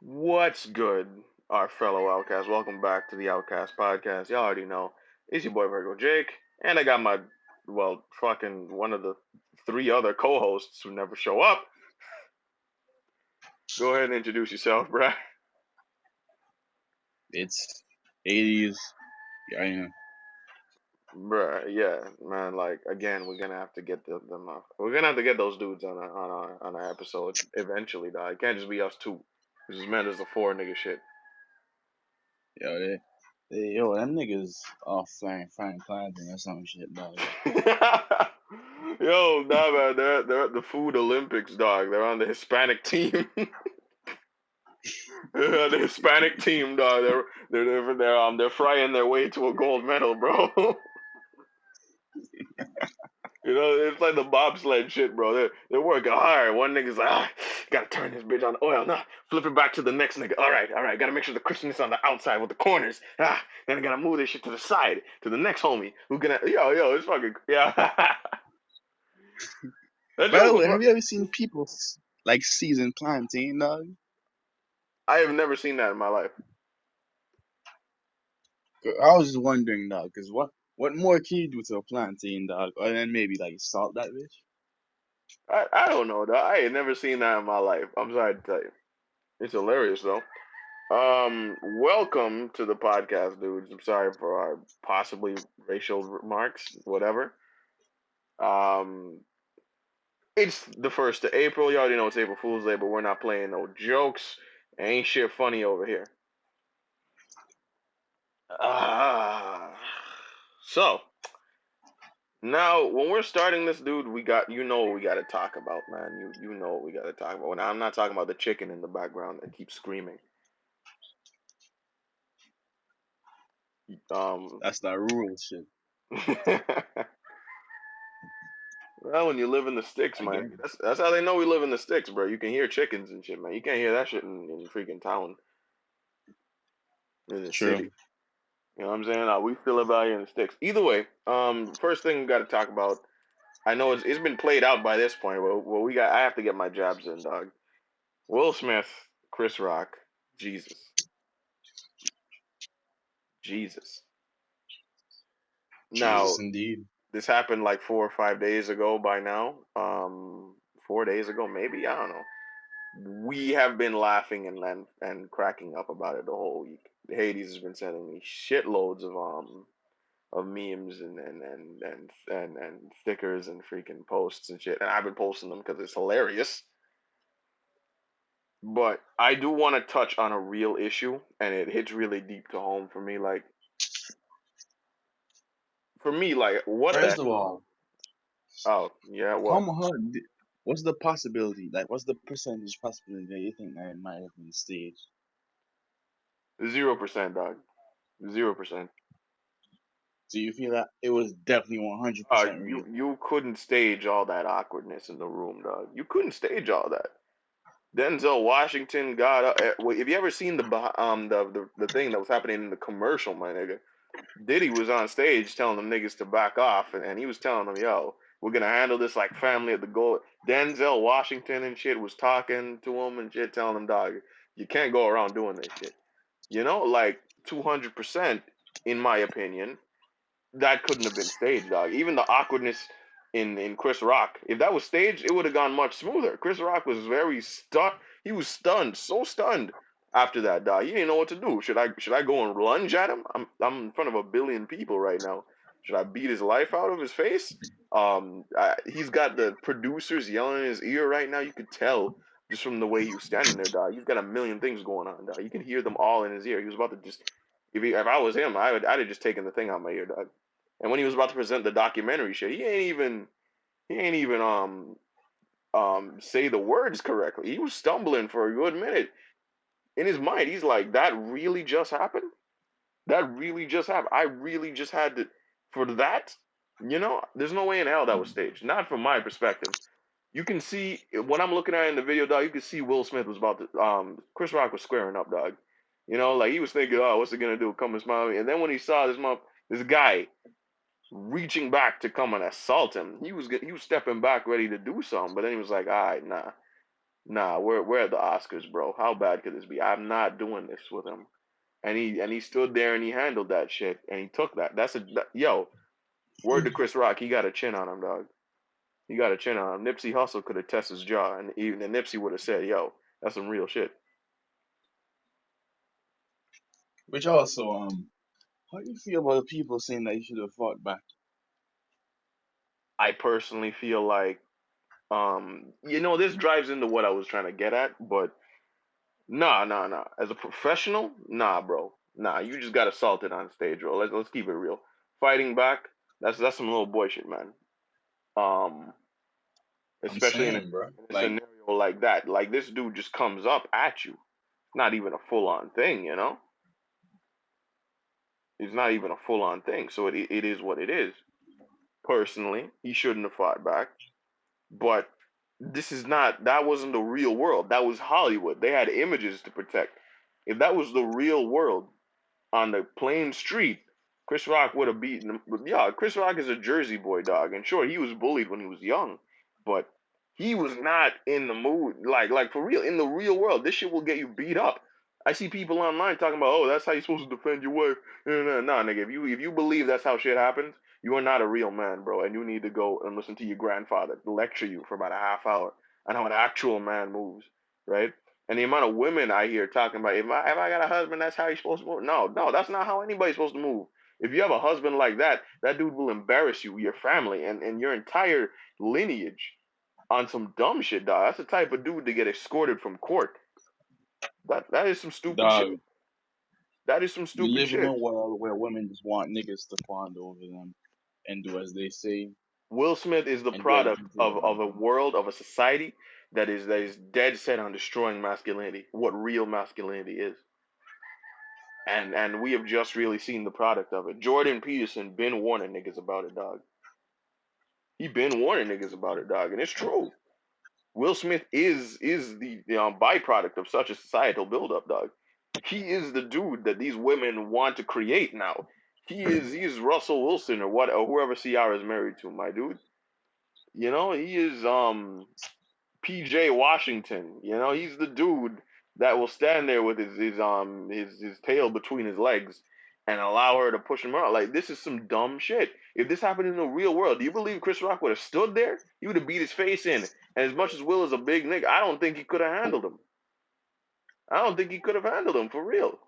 What's good, our fellow Outcasts? Welcome back to the Outcast podcast. Y'all already know it's your boy Virgo Jake, and I got my fucking one of the three other co-hosts who never show up. Go ahead and introduce yourself, bruh. It's 80s. Yeah, I know. Bruh, yeah, man. Like again, we're gonna have to get them. We're gonna have to get those dudes on our episode eventually, dog. It can't just be us two. This is man, there's the four nigga shit. Yo, them niggas off flying planting or some shit, dog. Yo, nah, man, they're at the Food Olympics, dog. They're on the Hispanic team. The Hispanic team, dog. They're frying their way to a gold medal, bro. You know, it's like the bobsled shit, bro. They're working hard. One nigga's like, gotta turn this bitch on oil. Nah, flip it back to the next nigga. All right. Gotta make sure the crispness on the outside with the corners. Then I gotta move this shit to the side to the next homie who gonna it's fucking yeah. That By joke the was. way, have you ever seen people like season planting, dog? I have never seen that in my life. 'Cause I was just wondering, dog, because what more can you do to a plantain, dog, other than maybe like salt that bitch? I don't know, though. I ain't never seen that in my life. I'm sorry to tell you. It's hilarious though. Welcome to the podcast, dudes. I'm sorry for our possibly racial remarks, whatever. Um, it's the 1st of April. You already know it's April Fool's Day, but we're not playing no jokes. Ain't shit funny over here. Ah, so now when we're starting this, dude, you know what we got to talk about, man. You know what we got to talk about. Now I'm not talking about the chicken in the background that keeps screaming. Um, That's that rural shit. well, when you live in the sticks, man, Again, that's how they know we live in the sticks, bro. You can hear chickens and shit, man. You can't hear that shit in freaking town, in the true. city. You know what I'm saying? We feel about it in the sticks. Either way, first thing we got to talk about. I know it's been played out by this point. Well, I have to get my jabs in, dog. Will Smith, Chris Rock, Jesus, Jesus. Jesus, Now, indeed. this happened like 4 or 5 days ago by now. 4 days ago, maybe, I don't know. We have been laughing and cracking up about it the whole week. Hades has been sending me shitloads of memes and stickers and freaking posts and shit, and I've been posting them because it's hilarious. But I do want to touch on a real issue, and it hits really deep to home for me. Like what the First of all, oh yeah, how what much? What's the possibility? Like, what's the percentage possibility that you think that it might have been staged? 0%, dog, 0%. So you feel that it was definitely 100% You real? you couldn't stage all that awkwardness in the room, dog. You couldn't stage all that. Denzel Washington got up. Have you ever seen the thing that was happening in the commercial, my nigga? Diddy was on stage telling them niggas to back off, and he was telling them, "Yo, we're gonna handle this like family at the goal." Denzel Washington and shit was talking to him and shit, telling him, "Dog, you can't go around doing this shit." You know, like 200%, in my opinion, that couldn't have been staged, dog. Even the awkwardness in Chris Rock, if that was staged, it would have gone much smoother. Chris Rock was very stunned. He was stunned, so stunned after that, dog. He didn't know what to do. Should I go and lunge at him? I'm in front of a billion people right now. Should I beat his life out of his face? He's got the producers yelling in his ear right now. You could tell just from the way he was standing there, dog. He's got a million things going on, dog. You can hear them all in his ear. He was about to just if I was him, I'd have just taken the thing out of my ear, dog. And when he was about to present the documentary shit, he ain't even say the words correctly. He was stumbling for a good minute. In his mind, he's like, "That really just happened? That really just happened? I really just had to for that?" There's no way in hell that was staged. Not from my perspective. You can see when I'm looking at it in the video, dog. You can see Will Smith was about to. Chris Rock was squaring up, dog. Like he was thinking, "Oh, what's he gonna do? Come and smile at me?" And then when he saw this guy reaching back to come and assault him. He was stepping back ready to do something, but then he was like, "All right, nah, Nah, we're at the Oscars, bro. How bad could this be? I'm not doing this with him. And he stood there and he handled that shit and he took that. Yo, word to Chris Rock, he got a chin on him, dog. He got a chin on him. Nipsey Hussle could have tested his jaw, and even Nipsey would have said, "Yo, that's some real shit." Which also, how do you feel about people saying that you should have fought back? I personally feel like, this drives into what I was trying to get at, but nah, nah, nah. As a professional, nah, bro, nah. You just got assaulted on stage, bro. Let's keep it real. Fighting back, that's some little boy shit, man. Um, I'm especially in saying, bro. a Like, scenario like that. Like this dude just comes up at you. Not even a full on thing, you know. It's not even a full on thing. So it is what it is. Personally, he shouldn't have fought back. But that wasn't the real world. That was Hollywood. They had images to protect. If that was the real world, on the plain street, Chris Rock would have beaten him. Yeah, Chris Rock is a Jersey boy, dog, and sure, he was bullied when he was young, but he was not in the mood. Like for real, in the real world, this shit will get you beat up. I see people online talking about, oh, that's how you're supposed to defend your wife. Nah, nigga, if you believe that's how shit happens, you are not a real man, bro, and you need to go and listen to your grandfather lecture you for about a half hour on how an actual man moves, right? And the amount of women I hear talking about, if I got a husband, that's how he's supposed to move. No, no, that's not how anybody's supposed to move. If you have a husband like that, that dude will embarrass you, your family, and your entire lineage on some dumb shit, dog. That's the type of dude to get escorted from court. That is some stupid shit. dog, That is some we stupid live in a shit. world where women just want niggas to fawn over them and do as they say Will Smith is the and do product everything to of them. a world of a society that is dead set on destroying masculinity, what real masculinity is. And we have just really seen the product of it. Jordan Peterson been warning niggas about it, dog. He been warning niggas about it, dog, and it's true. Will Smith is the byproduct of such a societal buildup, dog. He is the dude that these women want to create now. He is Russell Wilson or what or whoever Ciara is married to, my dude. He is PJ Washington. He's the dude that will stand there with his tail between his legs and allow her to push him around. Like this is some dumb shit. If this happened in the real world, do you believe Chris Rock would have stood there? He would have beat his face in. And as much as Will is a big nigga, I don't think he could have handled him. I don't think he could have handled him for real.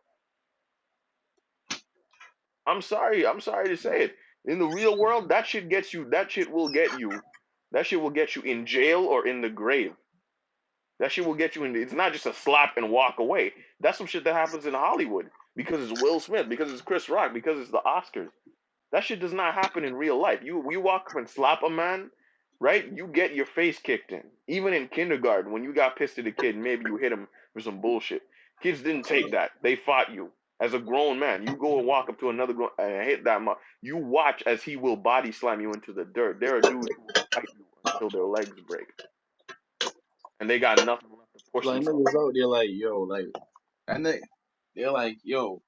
I'm sorry. I'm sorry to say it. In the real world, that shit gets you. That shit will get you. That shit will get you in jail or in the grave. That shit will get you in. It's not just a slap and walk away. That's some shit that happens in Hollywood because it's Will Smith, because it's Chris Rock, because it's the Oscars. That shit does not happen in real life. You walk up and slap a man, right? You get your face kicked in. Even in kindergarten, when you got pissed at a kid, maybe you hit him for some bullshit. Kids didn't take that. They fought you. As a grown man, you go and walk up to another grown and hit that man. You watch as he will body slam you into the dirt. There are dudes who will fight you until their legs break, and they got nothing left to push Like themselves. niggas out there, like yo, like and they're like yo,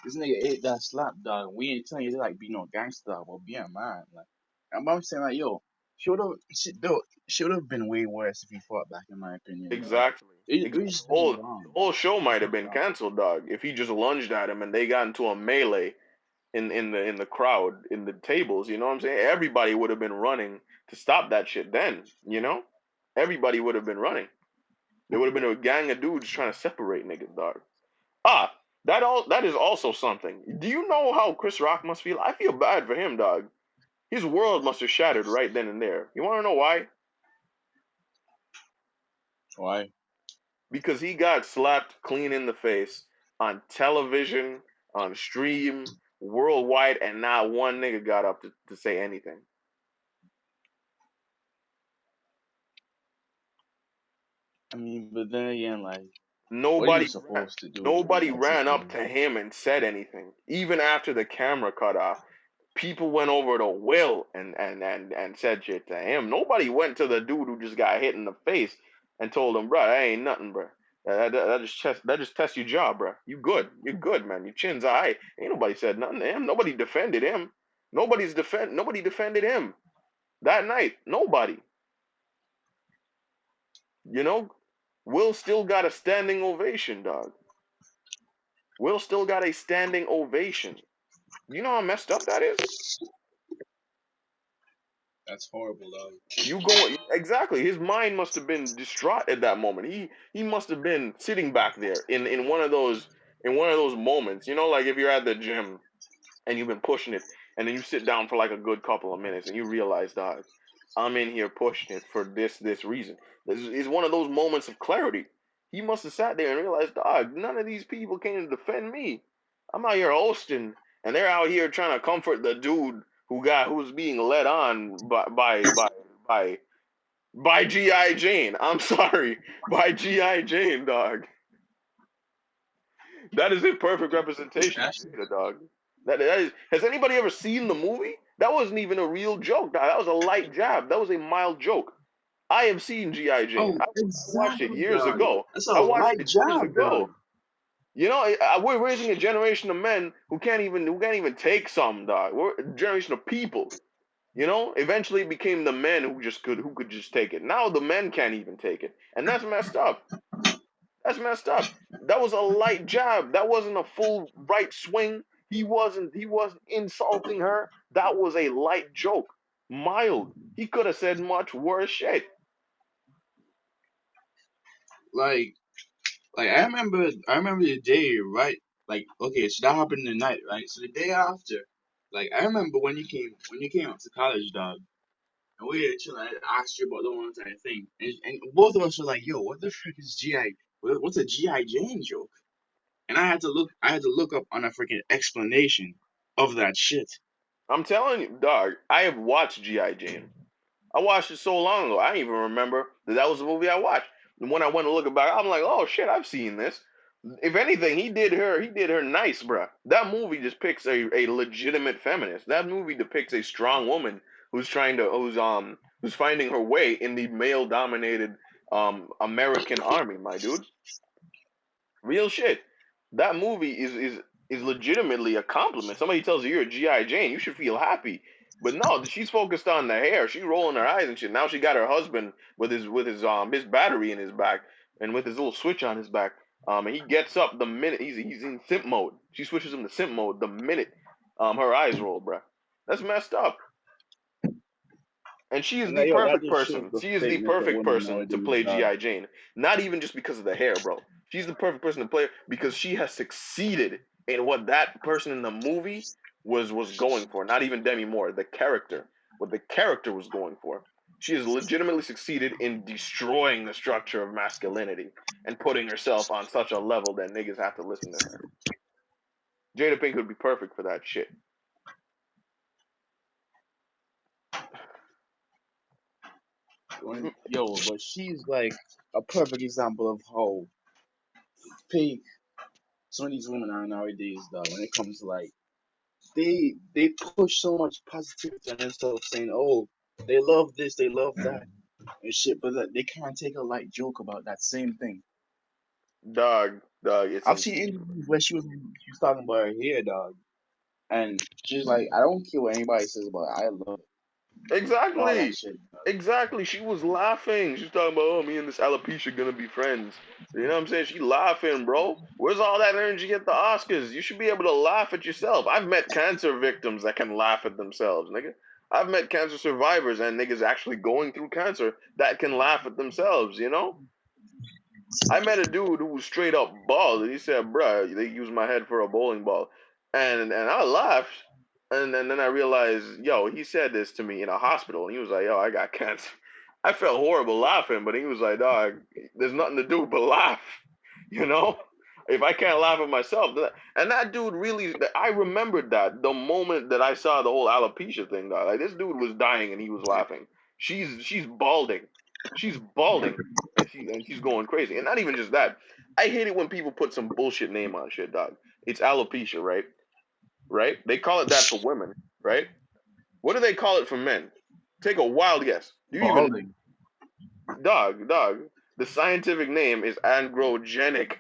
this nigga ate that slap, dog. We ain't telling you to like be no gangster, but be a man. Like I'm saying, like yo, should have been way worse if he fought back, in my opinion, dog. Exactly. It Exactly. just The did whole wrong. the whole show It might have did been wrong. canceled, dog, if he just lunged at him and they got into a melee in the crowd, in the tables, you know what I'm saying? Everybody would have been running to stop that shit then. Everybody would have been running. There would have been a gang of dudes trying to separate niggas, dog. Ah, that is also something. Do you know how Chris Rock must feel? I feel bad for him, dog. His world must have shattered right then and there. You want to know why? Why? Because he got slapped clean in the face on television, on stream, worldwide, and not one nigga got up to say anything. I mean, but then again, like, what are you Nobody ran, supposed to do in nobody that ran up situation? to him and said anything. Even after the camera cut off, people went over to Will and said shit to him. Nobody went to the dude who just got hit in the face and told him, bro, that ain't nothing, bro. That just tests your jaw, bro. You good. You're good, man. Your chin's alright. Ain't nobody said nothing to him. Nobody defended him. Nobody defended him that night. Nobody. You know, Will still got a standing ovation, dog. Will still got a standing ovation. You know how messed up that is? That's horrible, dog. You go exactly. His mind must have been distraught at that moment. He must have been sitting back there in one of those moments. You know, like if you're at the gym and you've been pushing it, and then you sit down for like a good couple of minutes, and you realize, dog, I'm in here pushing it for this reason. This is one of those moments of clarity. He must have sat there and realized, dog, none of these people came to defend me. I'm out here hosting, and they're out here trying to comfort the dude who's being led on by by GI Jane. I'm sorry, by GI Jane, dog. That is a perfect representation of That's Jada, dog. That is. Has anybody ever seen the movie? That wasn't even a real joke, dog. That was a light jab. That was a mild joke. I have seen GI Jane. oh, I watched it exactly, years dog. ago. That's a I watched light it years job, dog. ago. You know, we're raising a generation of men who can't even take some, dog. We're a generation of people. You know, eventually it became the men who could just take it. Now the men can't even take it, and that's messed up. That's messed up. That was a light jab. That wasn't a full right swing. He wasn't insulting her. That was a light joke. Mild. He could have said much worse shit. Like, I remember the day, right? Like, okay, so that happened the night, right? So the day after, like, I remember when you came up to college, dog, and we were chilling. I asked you about the one time thing, and both of us were like, "Yo, what the frick is GI? What's a GI Jane joke?" And I had to look up on a freaking explanation of that shit. I'm telling you, dog, I have watched G.I. Jane. I watched it so long ago. I don't even remember that was the movie I watched. And when I went to look it back, I'm like, oh shit, I've seen this. If anything, he did her nice, bruh. That movie just picks a legitimate feminist. That movie depicts a strong woman who's finding her way in the male dominated American army, my dude. Real shit. That movie is legitimately a compliment. Somebody tells you you're a GI Jane, you should feel happy. But no, she's focused on the hair. She's rolling her eyes and shit. Now she got her husband with his battery in his back and with his little switch on his back. And he gets up the minute he's in simp mode. She switches him to simp mode the minute her eyes roll, bruh. That's messed up. And she is And the that, yo, that perfect just shows person. the She is the fakeness of perfect women person to nowadays, play dog. G.I. Jane. Not even just because of the hair, bro. She's the perfect person to play because she has succeeded in what that person in the movie was going for. Not even Demi Moore, the character. What the character was going for. She has legitimately succeeded in destroying the structure of masculinity and putting herself on such a level that niggas have to listen to her. Jada Pink would be perfect for that shit. But she's like a perfect example of how fake some of these women are nowadays, dog. When it comes to like they push so much positivity on themselves, saying, "Oh, they love this, they love that, and shit," but that they can't take a light joke about that same thing. Dog, it's I've seen insane. interviews where she was talking about her hair, dog, and she's like, "I don't care what anybody says about it. I love it and all that Exactly. shit." Dog. Exactly. She was laughing. She's talking about, oh, me and this alopecia gonna be friends. You know what I'm saying? She laughing, bro. Where's all that energy at the Oscars? You should be able to laugh at yourself. I've met cancer victims that can laugh at themselves, nigga. I've met cancer survivors and niggas actually going through cancer that can laugh at themselves, you know? I met a dude who was straight up bald, and he said, "Bruh, they used my head for a bowling ball," and I laughed, and then I realized, yo, he said this to me in a hospital, and he was like, "Yo, I got cancer." I felt horrible laughing, but he was like, "Dog, there's nothing to do but laugh," you know. If I can't laugh at myself, and that dude really, I remembered that the moment that I saw the whole alopecia thing, dog. Like this dude was dying and he was laughing. She's balding. She's balding and she's going crazy. And not even just that. I hate it when people put some bullshit name on shit, dog. It's alopecia, right? Right? They call it that for women, right? What do they call it for men? Take a wild guess. Do you even Balding. know? Dog. The scientific name is androgenic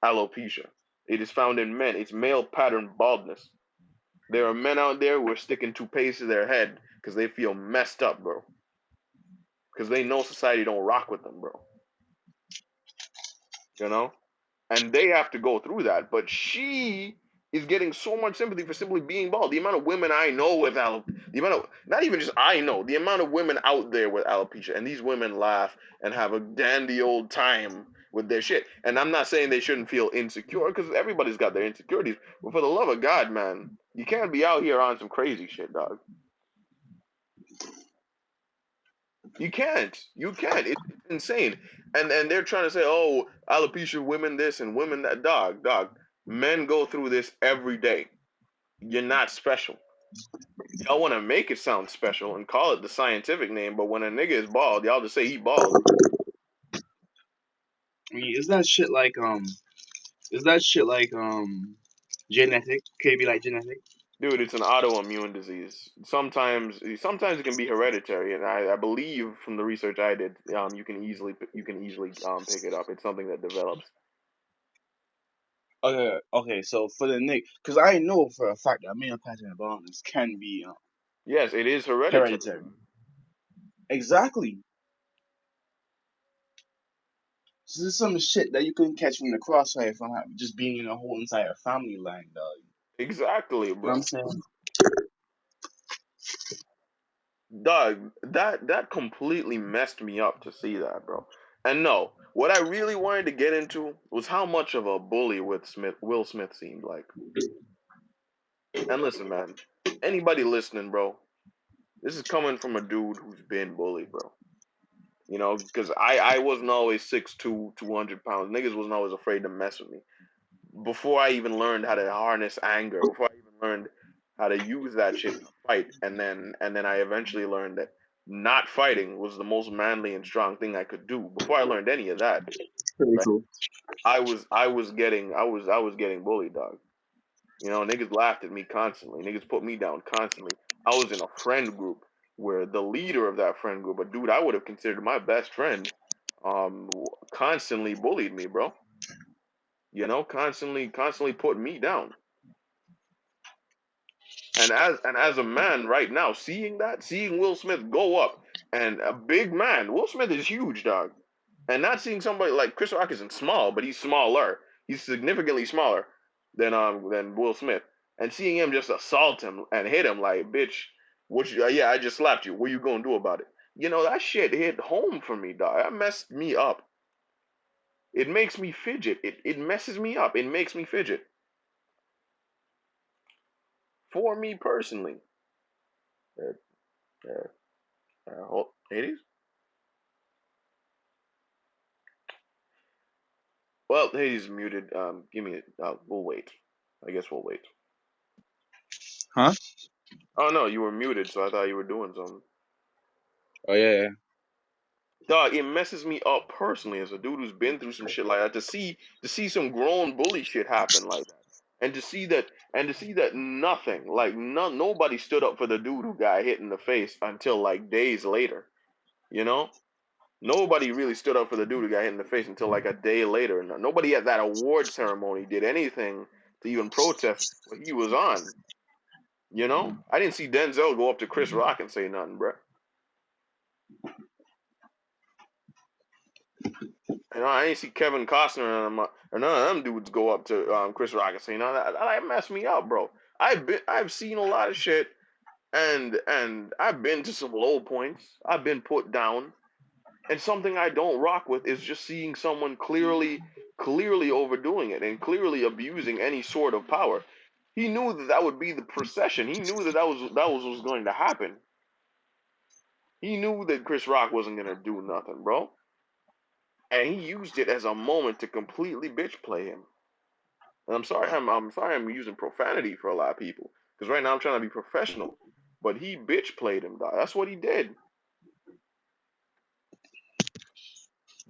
alopecia. It is found in men. It's male pattern baldness. There are men out there who are sticking toupees to their head because they feel messed up, bro. Because they know society don't rock with them, bro. you know, and they have to go through that. But she is getting so much sympathy for simply being bald. The amount of women I know with the amount of not even just I know, the amount of women out there with alopecia, and these women laugh and have a dandy old time with their shit. And I'm not saying they shouldn't feel insecure because everybody's got their insecurities. But for the love of God, man, you can't be out here on some crazy shit, dog. You can't. You can't. It's insane. And they're trying to say, oh, alopecia women this and women that. Dog. Men go through this every day. You're not special. Y'all want to make it sound special and call it the scientific name, but when a nigga is bald, y'all just say he bald. I mean, is that shit like genetic? Could it be like genetic? Dude, it's an autoimmune disease. Sometimes it can be hereditary, and I believe from the research I did, you can easily pick it up. It's something that develops. Okay. So for the Nick, because I know for a fact that male pattern baldness can be Yes, it is hereditary, hereditary. dog. Exactly. So this is some shit that you couldn't catch from the crossfire from just being in a whole entire family line, dog. Exactly, You know what I'm bro. saying? Dog, that completely messed me up to see that, bro. And no, what I really wanted to get into was how much of a bully Will Smith seemed like. And listen, man, anybody listening, bro, this is coming from a dude who's been bullied, bro. You know, because I wasn't always 6'2", 200 pounds. Niggas wasn't always afraid to mess with me. Before I even learned how to harness anger, before I even learned how to use that shit to fight, and then I eventually learned that not fighting was the most manly and strong thing I could do. Before I learned any of that, Pretty right? cool. I was getting bullied, dog. You know, niggas laughed at me constantly. Niggas put me down constantly. I was in a friend group where the leader of that friend group, a dude I would have considered my best friend, constantly bullied me, bro. You know, constantly putting me down. And as a man right now, seeing Will Smith go up, and a big man, Will Smith is huge, dog. And not seeing somebody like Chris Rock isn't small, but he's smaller. He's significantly smaller than Will Smith. And seeing him just assault him and hit him like, bitch, yeah, I just slapped you. What you gonna do about it? You know, that shit hit home for me, dog. That messed me up. It makes me fidget. It messes me up. It makes me fidget. For me personally. Uh, Hades? Well, Hades is muted. Give me. We'll wait. I guess we'll wait. Huh? Oh no, you were muted, so I thought you were doing something. Oh yeah. Dog, it messes me up personally as a dude who's been through some shit like that to see some grown bully shit happen like that, and to see that nothing, like nobody stood up for the dude who got hit in the face until like days later. You know, nobody really stood up for the dude who got hit in the face until like a day later. Nobody at that award ceremony did anything to even protest what he was on. You know, I didn't see Denzel go up to Chris Rock and say nothing, bro. You know, I ain't see Kevin Costner or none of them dudes go up to Chris Rock and say, "No, that messed me up, bro." I've seen a lot of shit, and I've been to some low points. I've been put down, and something I don't rock with is just seeing someone clearly overdoing it and clearly abusing any sort of power. He knew that would be the procession. He knew that was what was going to happen. He knew that Chris Rock wasn't gonna do nothing, bro, and he used it as a moment to completely bitch play him. And I'm sorry I'm using profanity for a lot of people because right now I'm trying to be professional. But he bitch played him, dog. That's what he did.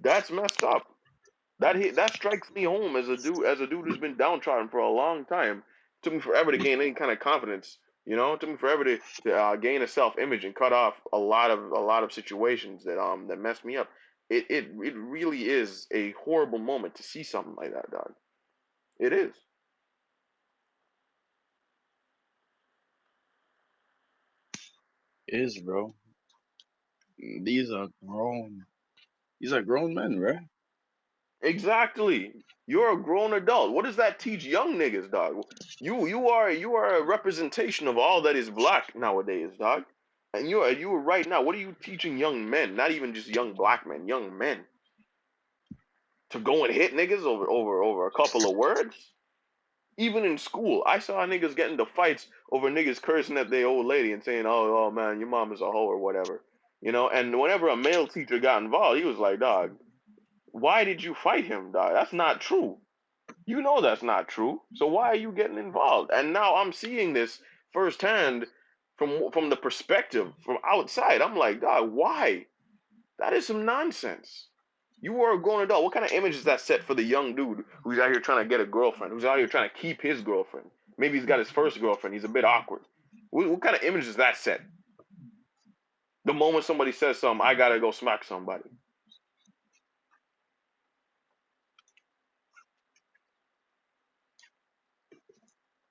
That's messed up. That strikes me home as a dude who's been downtrodden for a long time. It took me forever to gain any kind of confidence. You know, it took me forever to gain a self image and cut off a lot of situations that messed me up. It really is a horrible moment to see something like that, dog. It is. It is, bro. These are grown. These are grown men, right? Exactly. You're a grown adult. What does that teach young niggas, dog? You are a representation of all that is black nowadays, dog. And you are right now. What are you teaching young men? Not even just young black men, young men to go and hit niggas over a couple of words. Even in school, I saw niggas getting into fights over niggas cursing at their old lady and saying, "Oh, oh man, your mom is a hoe" or whatever. And whenever a male teacher got involved, he was like, "Dog, why did you fight him, dog? That's not true. You know that's not true. So why are you getting involved?" And now I'm seeing this firsthand from the perspective from outside. I'm like, "Dog, why? That is some nonsense." You are a grown adult. What kind of image is that set for the young dude who's out here trying to get a girlfriend, who's out here trying to keep his girlfriend? Maybe he's got his first girlfriend. He's a bit awkward. What kind of image is that set? The moment somebody says something, I gotta go smack somebody.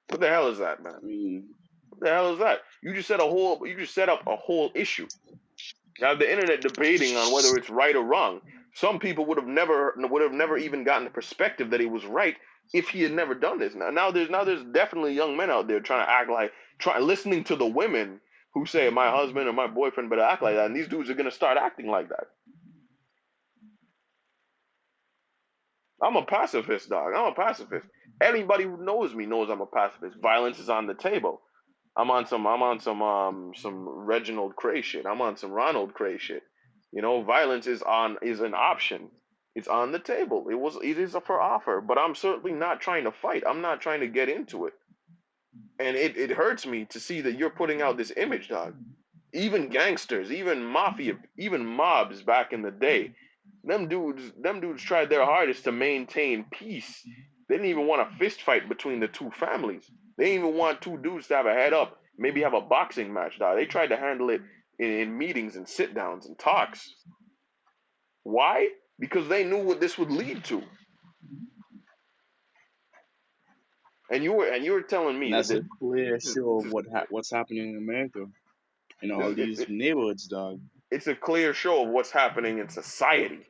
What the hell is that, man? I mean, What the hell is that? You just set up a whole issue. Now the internet debating on whether it's right or wrong. Some people would have never even gotten the perspective that he was right if he had never done this. Now there's definitely young men out there trying to act like listening to the women who say my husband or my boyfriend better act like that, and these dudes are gonna start acting like that. I'm a pacifist, dog. I'm a pacifist. Anybody who knows me knows I'm a pacifist. Violence is on the table. I'm on some Reginald Cray shit. I'm on some Ronald Cray shit. Violence is an option. It's on the table. It is a for offer, but I'm certainly not trying to fight. I'm not trying to get into it. And it hurts me to see that you're putting out this image, dog. Even gangsters, even mafia, even mobs back in the day, them dudes tried their hardest to maintain peace. They didn't even want a fist fight between the two families. They didn't even want two dudes to have a head up, maybe have a boxing match. Dog. They tried to handle it in meetings and sit downs and talks. Why? Because they knew what this would lead to. And you were telling and me that that's this, a clear this, show of this, what's happening in America in all this these neighborhoods, dog. it's a clear show of what's happening in society.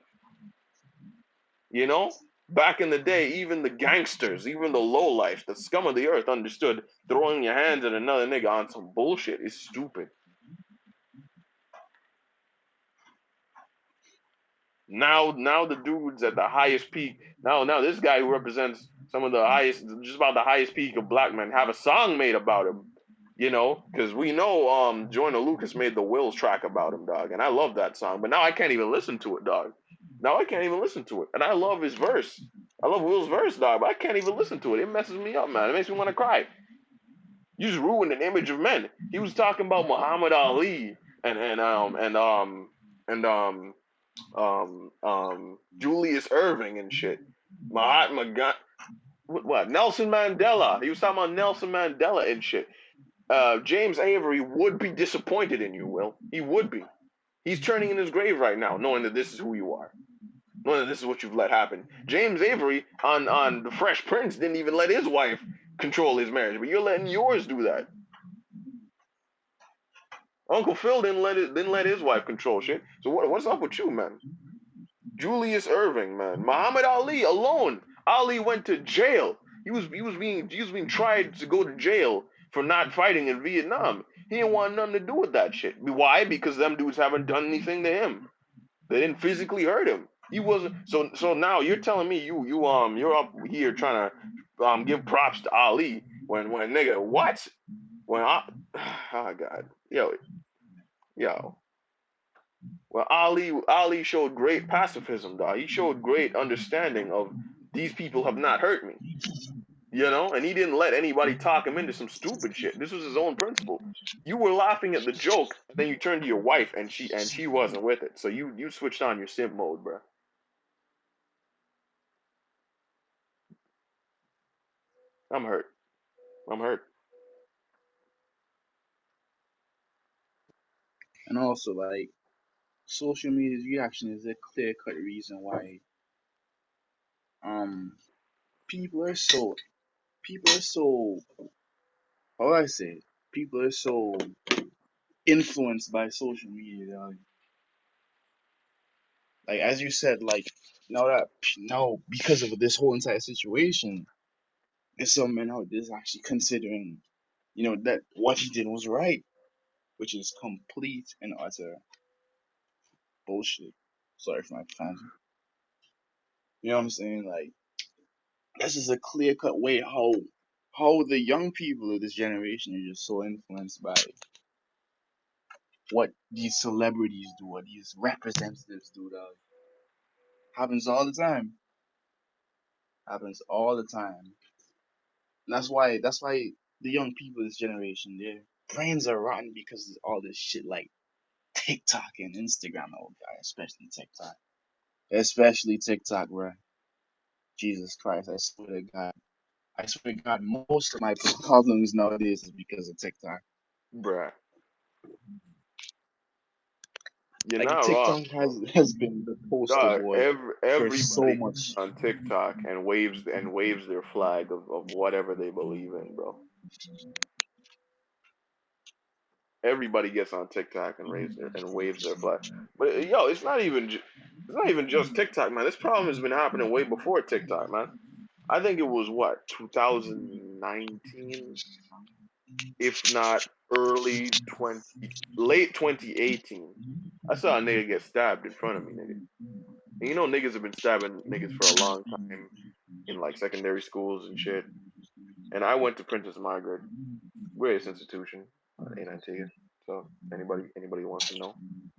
You know, back in the day, even the gangsters, even the lowlifes, the scum of the earth understood throwing your hands at another nigga on some bullshit is stupid. Now the dudes at the highest peak. Now this guy who represents some of the highest, just about the highest peak of black men, have a song made about him. Because we know Joyner Lucas made the Wills track about him, dog, and I love that song. But now I can't even listen to it, dog. Now I can't even listen to it, and I love his verse. I love Will's verse, dog, but I can't even listen to it. It messes me up, man. It makes me want to cry. You just ruined an image of men. He was talking about Muhammad Ali and Julius Irving and shit. Mahatma Gandhi. What? Nelson Mandela. He was talking about Nelson Mandela and shit. James Avery would be disappointed in you, Will. He would be. He's turning in his grave right now, knowing that this is who you are, knowing that this is what you've let happen. James Avery on The Fresh Prince didn't even let his wife control his marriage, but you're letting yours do that. Uncle Phil didn't let his wife control shit. So what's up with you, man? Julius Irving, man. Muhammad Ali alone. Ali went to jail. He was being tried to go to jail for not fighting in Vietnam. He didn't want nothing to do with that shit. Why? Because them dudes haven't done anything to him. They didn't physically hurt him. He wasn't. So now you're telling me you're up here trying to give props to Ali when nigga what? When I, oh God, yo, well, Ali showed great pacifism, dog. He showed great understanding of these people have not hurt me, and he didn't let anybody talk him into some stupid shit. This was his own principle. You were laughing at the joke, and then you turned to your wife, and she wasn't with it. So you switched on your simp mode, bro. I'm hurt. I'm hurt. And also, like, social media's reaction is a clear cut reason why um people are so people are so how do I say it? People are so influenced by social media, dog. like as you said, like now because of this whole entire situation, there's some men out there actually considering, that what he did was right, which is complete and utter bullshit. Sorry for my fans. You know what I'm saying? Like this is a clear cut way how the young people of this generation are just so influenced by what these celebrities do, what these representatives do. Dog. Happens all the time. Happens all the time. And that's why the young people of this generation, their brains are rotten because of all this shit like TikTok and Instagram. Oh god, especially TikTok. Especially TikTok, bro. Jesus Christ, I swear to God. I swear to God, most of my problems nowadays is because of TikTok. bruh. You're Like not wrong, TikTok bro. has been the poster Dog, boy for so everybody gets much. on TikTok and waves their flag of whatever they believe in, bro. Everybody gets on TikTok and waves their flag. But yo, it's not even just TikTok, man. This problem has been happening way before TikTok, man. I think it was what 2019, if not early 20, late 2018. I saw a nigga get stabbed in front of me, nigga. And you know niggas have been stabbing niggas for a long time in like secondary schools and shit. And I went to Princess Margaret, greatest institution in Antigua. So anybody wants to know,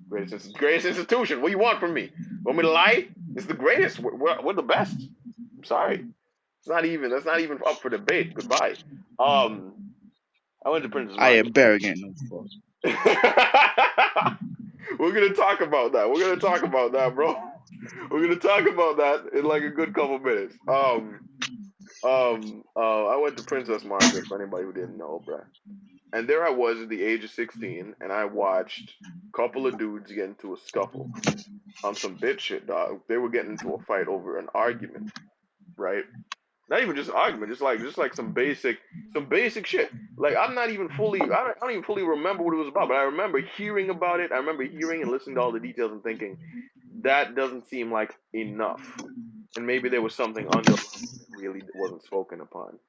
greatest institution. What do you want from me? Want me to lie? It's the greatest. We're the best. I'm sorry. It's not even that's not even up for debate. Goodbye. Um, I went to Princess I Margaret. am better getting no fuck. We're gonna talk about that. We're gonna talk about that, bro. We're gonna talk about that in like a good couple minutes. I went to Princess Margaret for anybody who didn't know, bruh. And there I was at the age of 16, and I watched a couple of dudes get into a scuffle on some bitch shit, dog. They were getting into a fight over an argument, right? Not even just an argument, just like some basic shit. Like I'm not even fully, I don't even fully remember what it was about, but I remember hearing about it. I remember hearing and listening to all the details and thinking that doesn't seem like enough, and maybe there was something underlying that really wasn't spoken upon,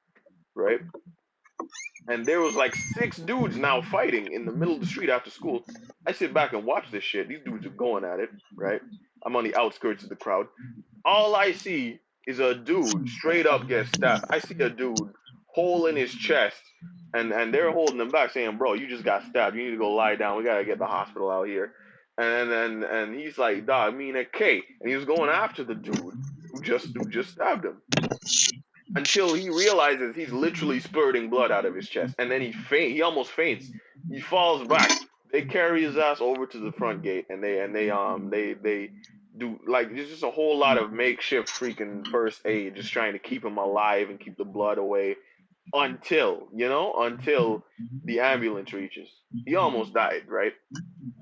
right? And there was like six dudes now fighting in the middle of the street after school. I sit back and watch this shit. These dudes are going at it, right? I'm on the outskirts of the crowd. All I see is a dude straight up get stabbed. I see a dude hole in his chest, and they're holding him back, saying, "Bro, you just got stabbed. You need to go lie down. We gotta get the hospital out here." And he's like, "Dog, me and a K," and he was going after the dude who just stabbed him until he realizes he's literally spurting blood out of his chest, and then he almost faints. He falls back. They carry his ass over to the front gate, and they do like there's just a whole lot of makeshift freaking first aid, just trying to keep him alive and keep the blood away until the ambulance reaches. He almost died, right?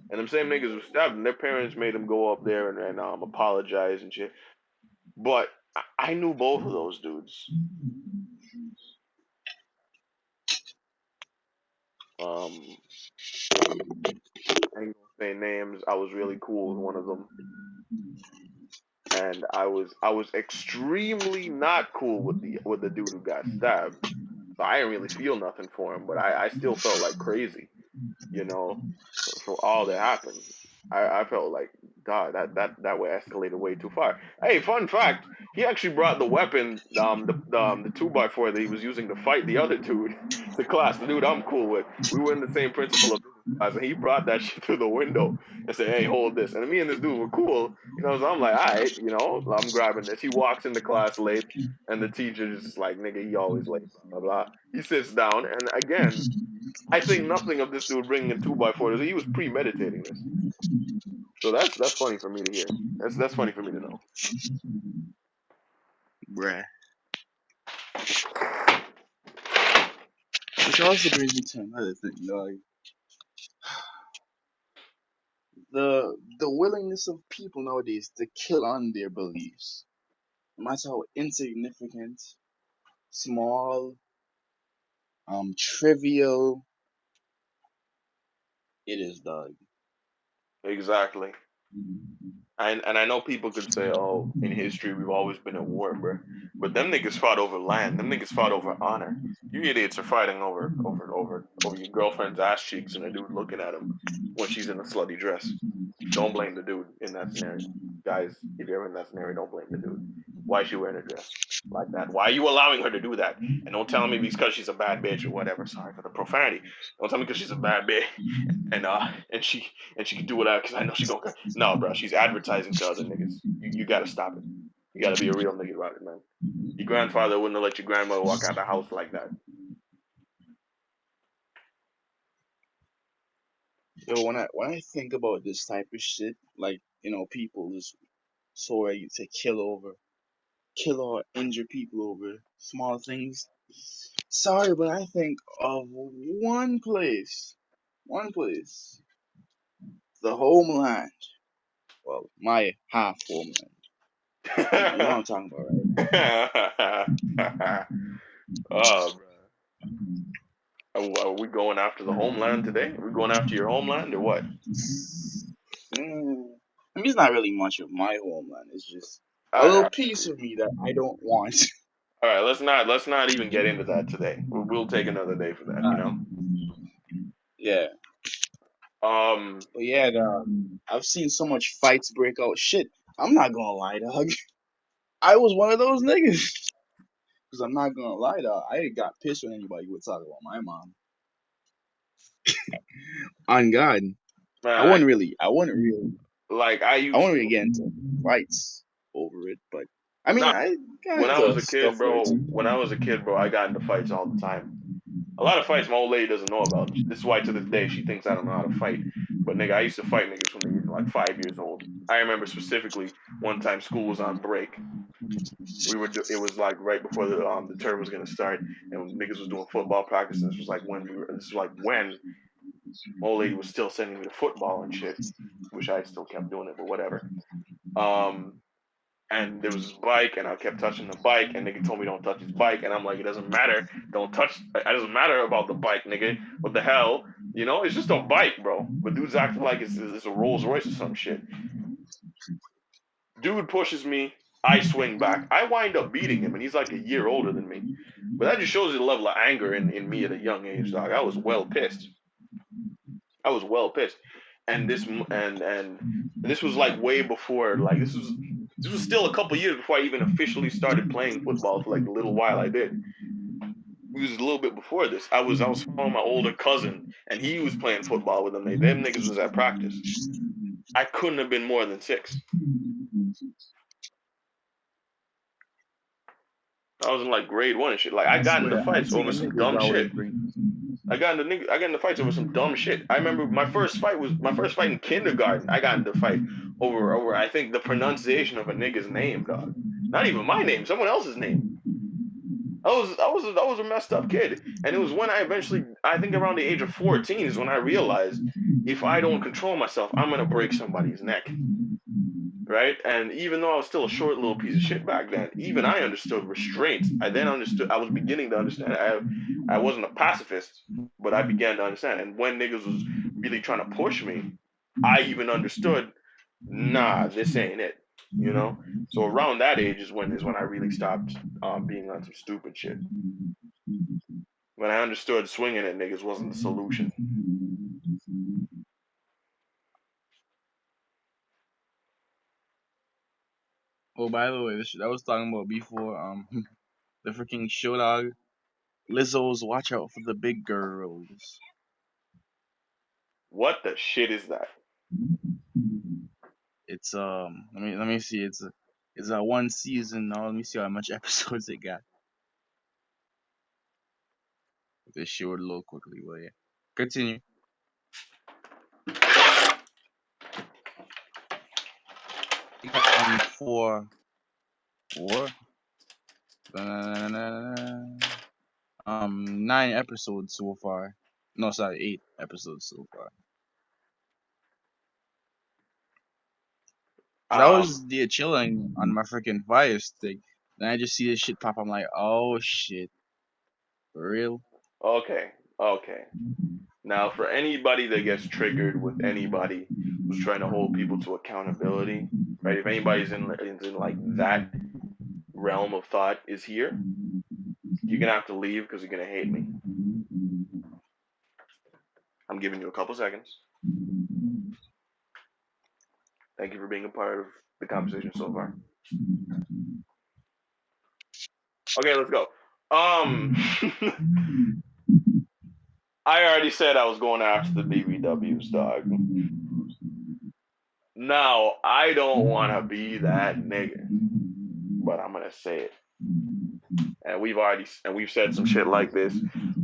And them same niggas who stabbed him, their parents made him go up there and apologize and shit. But I knew both of those dudes. Um, I ain't gonna say names. I was really cool with one of them, and I was extremely not cool with the dude who got stabbed. So I didn't really feel nothing for him, but I still felt like crazy, you know, for all that happened. I felt like God, that way escalated way too far. Hey, fun fact, he actually brought the weapon, the 2x4 that he was using to fight the other dude to class. The dude I'm cool with. We were in the same principal of business class, and he brought that shit through the window and said, "Hey, hold this." And me and this dude were cool, so I'm like, "All right, I'm grabbing this." He walks into class late, and the teacher just like, "Nigga, he always late." Blah blah blah. He sits down, and again, I think nothing of this dude bringing a 2x4. He was premeditating this. So that's funny for me to hear. That's funny for me to know. Bruh. Which also brings me to another thing, like the willingness of people nowadays to kill on their beliefs. No matter how insignificant, small, trivial it is, dog. Exactly. And I know people could say, "Oh, in history we've always been at war, bro." But them niggas fought over land. Them niggas fought over honor. You idiots are fighting over your girlfriend's ass cheeks and a dude looking at him when she's in a slutty dress. Don't blame the dude in that scenario, guys. If you're ever in that scenario, don't blame the dude. Why is she wearing a dress like that? Why are you allowing her to do that? And don't tell me because she's a bad bitch or whatever. Sorry for the profanity. Don't tell me because she's a bad bitch and she can do whatever because I know she gonna. No, bro, she's advertising to other niggas. You gotta stop it. You gotta be a real nigga about it, man. Your grandfather wouldn't have let your grandmother walk out the house like that. Yo, when I think about this type of shit, like people just so ready to kill or injure people over small things. Sorry, but I think of one place, the homeland. Well, my half homeland. You know what I'm talking about, right? Oh, bro. Are we going after the homeland today? Are we going after your homeland or what? I mean, it's not really much of my homeland. It's just All a right, all little right, piece of me that I don't want. all right. Let's not even get into that today. We'll take another day for that. You uh, know. yeah, Um, but yeah, dog. I've seen so much fights break out. Shit, I'm not gonna lie, dog. I was one of those niggas. Cause I'm not gonna lie, dog. I got pissed when anybody would talk about my mom. On God, man, I I wouldn't used really to. get into fights over it. But I mean, Nah, I got when I was into a kid, stuff where it's bro. When I was a kid, bro, I got into fights all the time. A lot of fights my old lady doesn't know about. This is why to this day she thinks I don't know how to fight. But nigga, I used to fight niggas from the age of like 5 years old. I remember specifically one time school was on break. It was like right before the term was gonna start, and niggas was doing football practice. And this was like when my old lady was still sending me to football and shit. Wish I had still kept doing it, but whatever. Um, and there was this bike, and I kept touching the bike, and nigga told me don't touch his bike, and I'm like, it doesn't matter, don't touch, it doesn't matter about the bike, nigga. What the hell? You know, it's just a bike, bro. But dude's acting like it's a Rolls Royce or some shit. Dude pushes me, I swing back, I wind up beating him, and he's like a year older than me. But that just shows you the level of anger in me at a young age, dog. I was well pissed. I was well pissed, and this was like way before. Like this was still a couple years before I even officially started playing football for like the little while I did. It was a little bit before this. I was following my older cousin, and he was playing football with them. Them niggas was at practice. I couldn't have been more than 6. I was in like grade 1 and shit. Like I I got into swear, I fights think over a some niggas dumb always shit. bring. I got into fights over some dumb shit. I remember my first fight in kindergarten. I got into a fight over I think the pronunciation of a nigga's name, dog. Not even my name, someone else's name. I was a messed up kid, and it was when I eventually, I think around the age of 14 is when I realized if I don't control myself, I'm gonna break somebody's neck, right? And even though I was still a short little piece of shit back then, even I understood restraint. I then understood. I was beginning to understand. I wasn't a pacifist, but I began to understand. And when niggas was really trying to push me, I even understood. Nah, this ain't it. You know. So around that age is when I really stopped being on some stupid shit. When I understood swinging at niggas wasn't the solution. Oh, by the way, the shit I was talking about before, the freaking show dog, Lizzo's "Watch Out for the Big Girls." What the shit is that? It's let me see. It's a one season now. Let me see how much episodes it got. This short a little quickly, but yeah. Continue. It got 4, uh, 9 episodes so far. No, sorry, 8 episodes so far. Cause I Um. was there chilling on my freaking Fire Stick, and I just see this shit pop. I'm like, oh shit, for real? Okay. Okay. Now, for anybody that gets triggered with anybody who's trying to hold people to accountability, right? If anybody's in like that realm of thought is here, you're gonna have to leave because you're gonna hate me. I'm giving you a couple seconds. Thank you for being a part of the conversation so far. Okay, let's go. I already said I was going after the BBWs, dog. Now, I don't want to be that nigga, but I'm gonna say it. And we've said some shit like this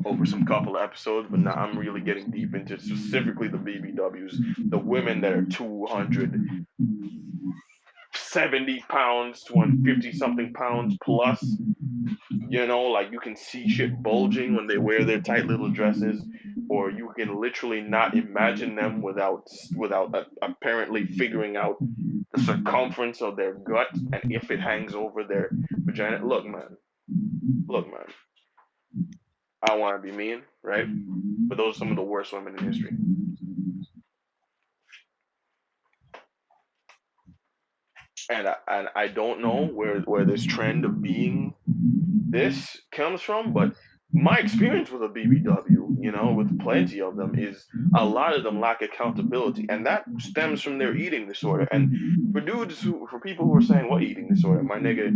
over some couple of episodes, but now I'm really getting deep into specifically the BBWs, the women that are 270 pounds, 250 something pounds plus. You know, like you can see shit bulging when they wear their tight little dresses, or you can literally not imagine them without apparently figuring out the circumference of their gut and if it hangs over their vagina. Look, man. I don't want to be mean, right? But those are some of the worst women in history. And I don't know where this trend of being this comes from, but my experience with a BBW, with plenty of them, is a lot of them lack accountability, and that stems from their eating disorder. And for people who are saying, what eating disorder? My nigga,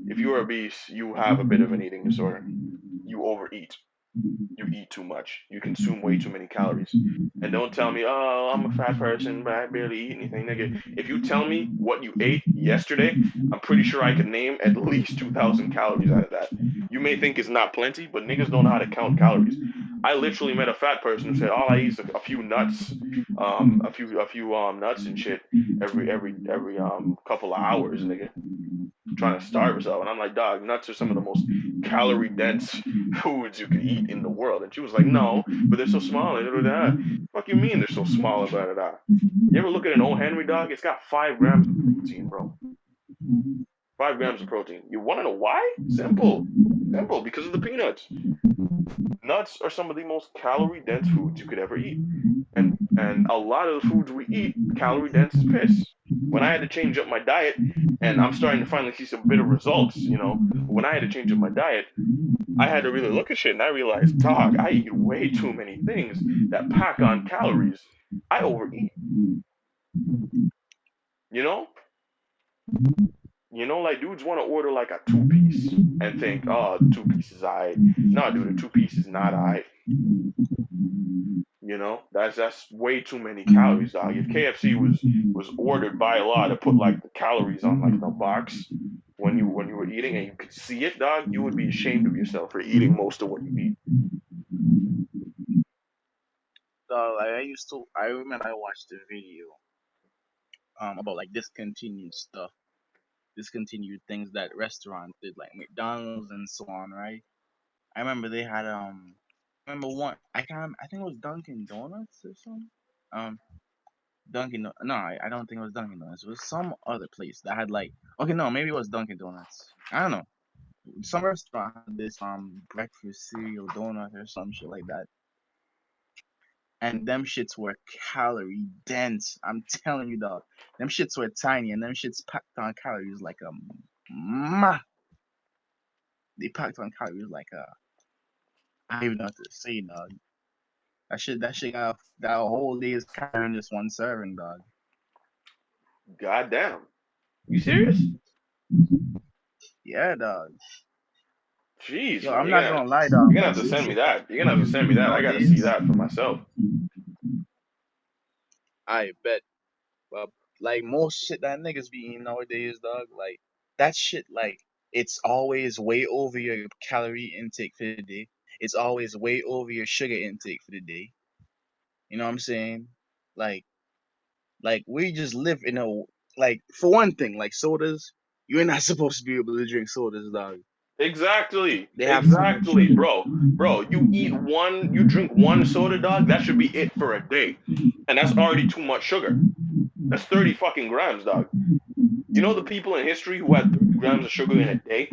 if you're obese, you have a bit of an eating disorder. You overeat. You eat too much. You consume way too many calories. And don't tell me, oh, I'm a fat person, but I barely eat anything, nigga. If you tell me what you ate yesterday, I'm pretty sure I could name at least 2,000 calories out of that. You may think it's not plenty, but niggas don't know how to count calories. I literally met a fat person who said all I eat is a few nuts, a few nuts and shit every couple of hours, nigga, trying to starve herself. And I'm like, dog, nuts are some of the most calorie dense foods you could eat in the world. And she was like, no, but they're so small. And blah, blah, blah. Fuck you mean they're so small and blah, blah, blah. You ever look at an O. Henry dog? It's got 5 grams of protein, bro. 5 grams of protein. You want to know why? Simple. Simple. Because of the peanuts. Nuts are some of the most calorie dense foods you could ever eat. And a lot of the foods we eat, calorie dense is piss. When I had to change up my diet, and I'm starting to finally see some bit of results, when I had to change up my diet, I had to really look at shit, and I realized, dog, I eat way too many things that pack on calories. I overeat. You know? Like dudes want to order like a 2-piece and think, oh, the 2-piece is alright. No, dude, the 2-piece is not alright. That's way too many calories, dog. If KFC was ordered by law to put like the calories on like the box when you were eating and you could see it, dog, you would be ashamed of yourself for eating most of what you eat. So like I remember I watched a video about like discontinued stuff, discontinued things that restaurants did, like McDonald's and so on, right? I remember they had I remember one, I think it was Dunkin' Donuts or something. Um, no, I don't think it was Dunkin' Donuts. It was some other place that had like, okay, no, maybe it was Dunkin' Donuts. I don't know. Some restaurant had this breakfast cereal donut or some shit like that, and them shits were calorie dense. I'm telling you, dog. Them shits were tiny, and them shits packed on calories like a ma. They packed on calories like a. I don't even know what to say, dog. That shit got that whole day's calorie in just one serving, dog. God damn. You serious? Yeah, dog. Jeez, Yo, man. I'm You're not gonna gonna lie, dog. you're gonna Like have to some send me shit that. You're gonna have to send me that. I gotta see nowadays. that for myself. I bet. But like most shit that niggas be eating nowadays, dog, like that shit, like it's always way over your calorie intake for the day. It's always way over your sugar intake for the day. You know what I'm saying? Like, like we just live in a like for one thing, like sodas, you're not supposed to be able to drink sodas, dog. Exactly. They have too much Exactly, sugar. bro. Bro, you drink one soda, dog, that should be it for a day. And that's already too much sugar. That's 30 fucking grams, dog. You know the people in history who had 30 grams of sugar in a day?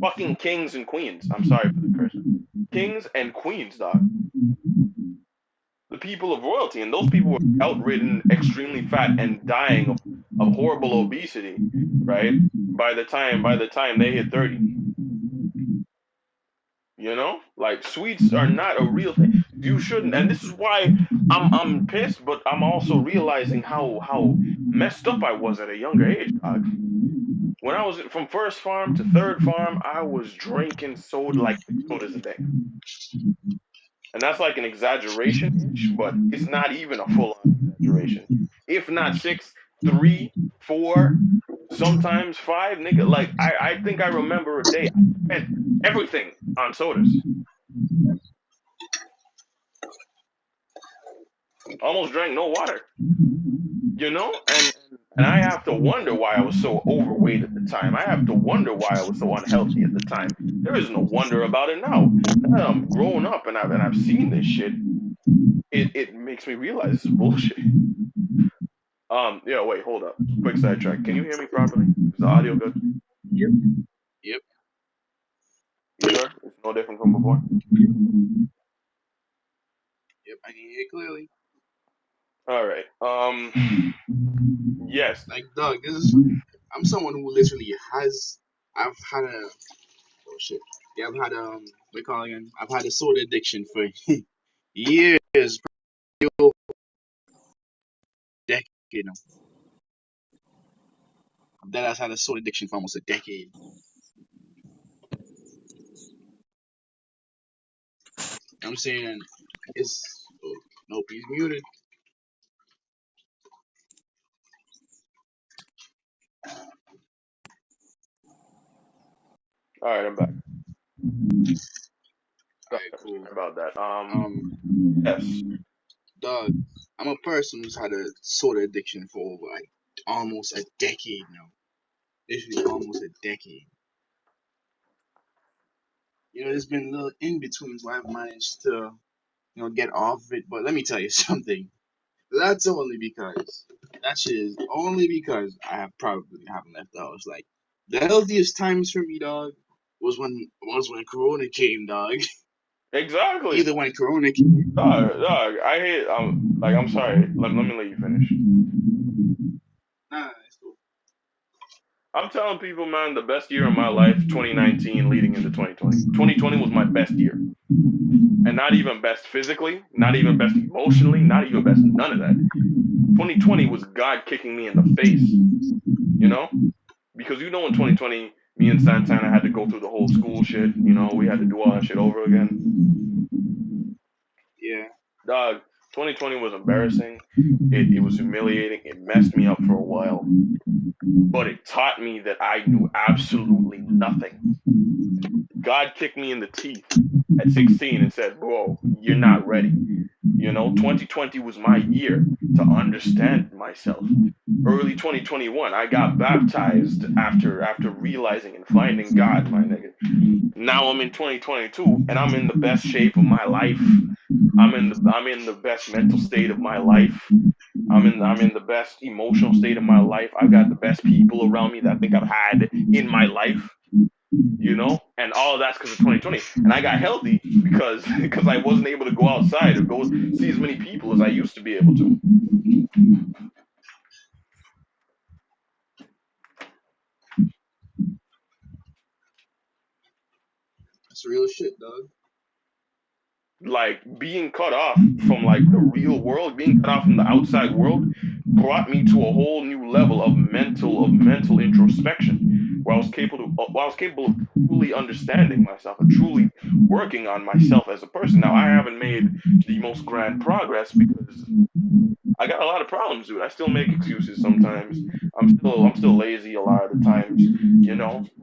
Fucking kings and queens. I'm sorry for the cursing. Kings and queens, dog. The people of royalty, and those people were gout ridden, extremely fat, and dying of of horrible obesity, right? By the time they hit 30, like sweets are not a real thing. You shouldn't, and this is why I'm pissed, but I'm also realizing how messed up I was at a younger age, dog. When I was from first farm to third farm, I was drinking soda like 6 sodas a day. And that's like an exaggeration-ish, but it's not even a full-on exaggeration. If not six, three, four, sometimes five, nigga. Like I think I remember a day I spent everything on sodas. Almost drank no water. And I have to wonder why I was so overweight at the time. I have to wonder why I was so unhealthy at the time. There is no wonder about it now. Now that I'm grown up and I've seen this shit, it makes me realize this is bullshit. Yeah, wait, hold up. Quick sidetrack. Can you hear me properly? Is the audio good? Yep. Yep. You sure? It's no different from before? Yep. I can hear it clearly. All right. Yes. Like, dog, I'm someone who literally I've had oh shit. Yeah, I've had, what call it again? I've had a soda addiction for years, probably over a decade now. That has had a soda addiction for almost a decade. I'm saying, oh, nope, he's muted. All right, I'm back. Alright, cool. Sorry about that. Yes. Dog, I'm a person who's had a soda addiction for over almost a decade now. Literally almost a decade. There's been little in betweens where I've managed to, get off it. But let me tell you something. That's only because that shit is only because I have probably haven't left the house. Like, the healthiest times for me, dog, was when Corona came, dog. Exactly. Either when Corona came. Dog, I hate. Like, I'm sorry. Let me let you finish. Nah, it's cool. I'm telling people, man, the best year of my life, 2019, leading into 2020. 2020 was my best year, and not even best physically, not even best emotionally, not even best none of that. 2020 was God kicking me in the face, you know? Because in 2020, me and Santana had to go through the whole school shit. We had to do all that shit over again. Yeah. Dog, 2020 was embarrassing. It was humiliating. It messed me up for a while. But it taught me that I knew absolutely nothing. God kicked me in the teeth at 16 and said, bro, you're not ready. 2020 was my year to understand myself. Early 2021, I got baptized after realizing and finding God, my nigga. Now I'm in 2022 and I'm in the best shape of my life. I'm in the best mental state of my life. I'm in the best emotional state of my life. I've got the best people around me that I think I've had in my life, and all of that's because of 2020. And I got healthy because because I wasn't able to go outside or go see as many people as I used to be able to. That's real shit, dog. Like being cut off from like the real world, being cut off from the outside world, brought me to a whole new level of mental introspection, where I was capable of truly understanding myself and truly working on myself as a person. Now I haven't made the most grand progress because I got a lot of problems, dude. I still make excuses sometimes. I'm still lazy a lot of the times,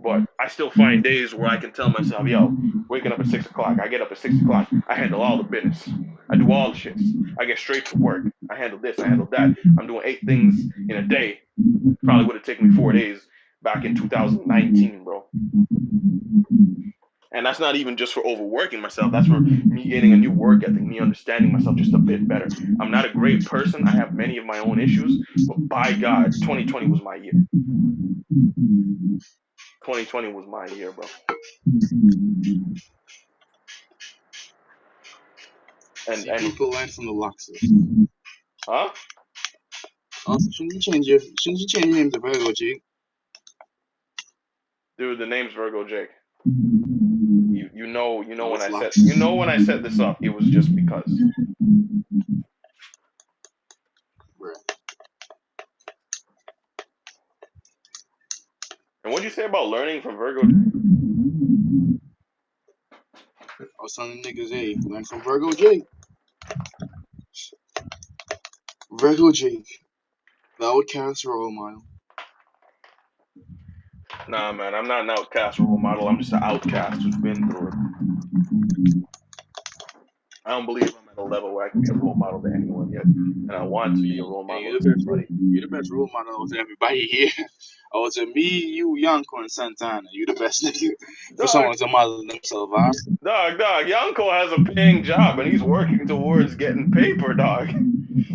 but I still find days where I can tell myself, yo, waking up at 6 o'clock. I get up at 6 o'clock. I handle all the business. I do all the shits. I get straight to work. I handle this. I handle that. I'm doing 8 things in a day. Probably would have taken me 4 days back in 2019, bro. And that's not even just for overworking myself. That's for me gaining a new work ethic, me understanding myself just a bit better. I'm not a great person. I have many of my own issues, but by God, 2020 was my year. 2020 was my year, bro. And See, and people learn from the Luxus. huh? Also, shouldn't you change your name to Virgo, Jake? Dude, the name's Virgo Jake. You know Oh, when it's I set locked. this up, it was just because. Bruh. And what'd you say about learning from Virgo Jake? I was telling niggas, hey, learn from Virgo Jake. Virgo Jake, the Outcast role model. Nah, man, I'm not an outcast role model. I'm just an outcast who's been through it. I don't believe I'm at a level where I can be a role model to anyone yet, and I want to be a role Hey, model to somebody. you're the best role model to everybody here. Oh, to me, you, Yanko, and Santana, you the best nigga for Dog, someone to model themselves, huh? dog. Yanko has a paying job and he's working towards getting paper, dog.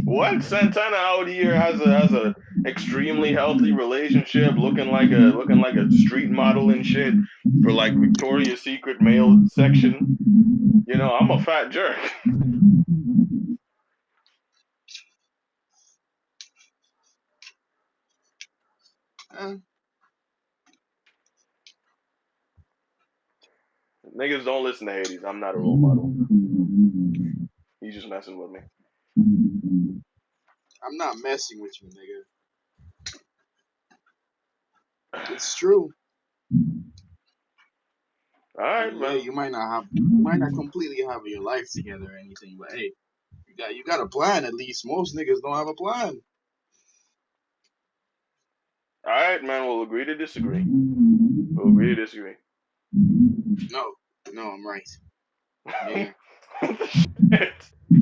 What Santana out here has a extremely healthy relationship, looking like a street model and shit for like Victoria's Secret male section. You know, I'm a fat jerk. Eh, Niggas don't listen to Hades. I'm not a role model. He's just messing with me. I'm not messing with you, nigga. It's true. All I right, mean, yeah, man. you might not completely have your life together or anything, but hey, you got a plan at least. Most niggas don't have a plan. All right, man. We'll agree to disagree. We'll agree to disagree. No, no, I'm right, nigga. What the shit?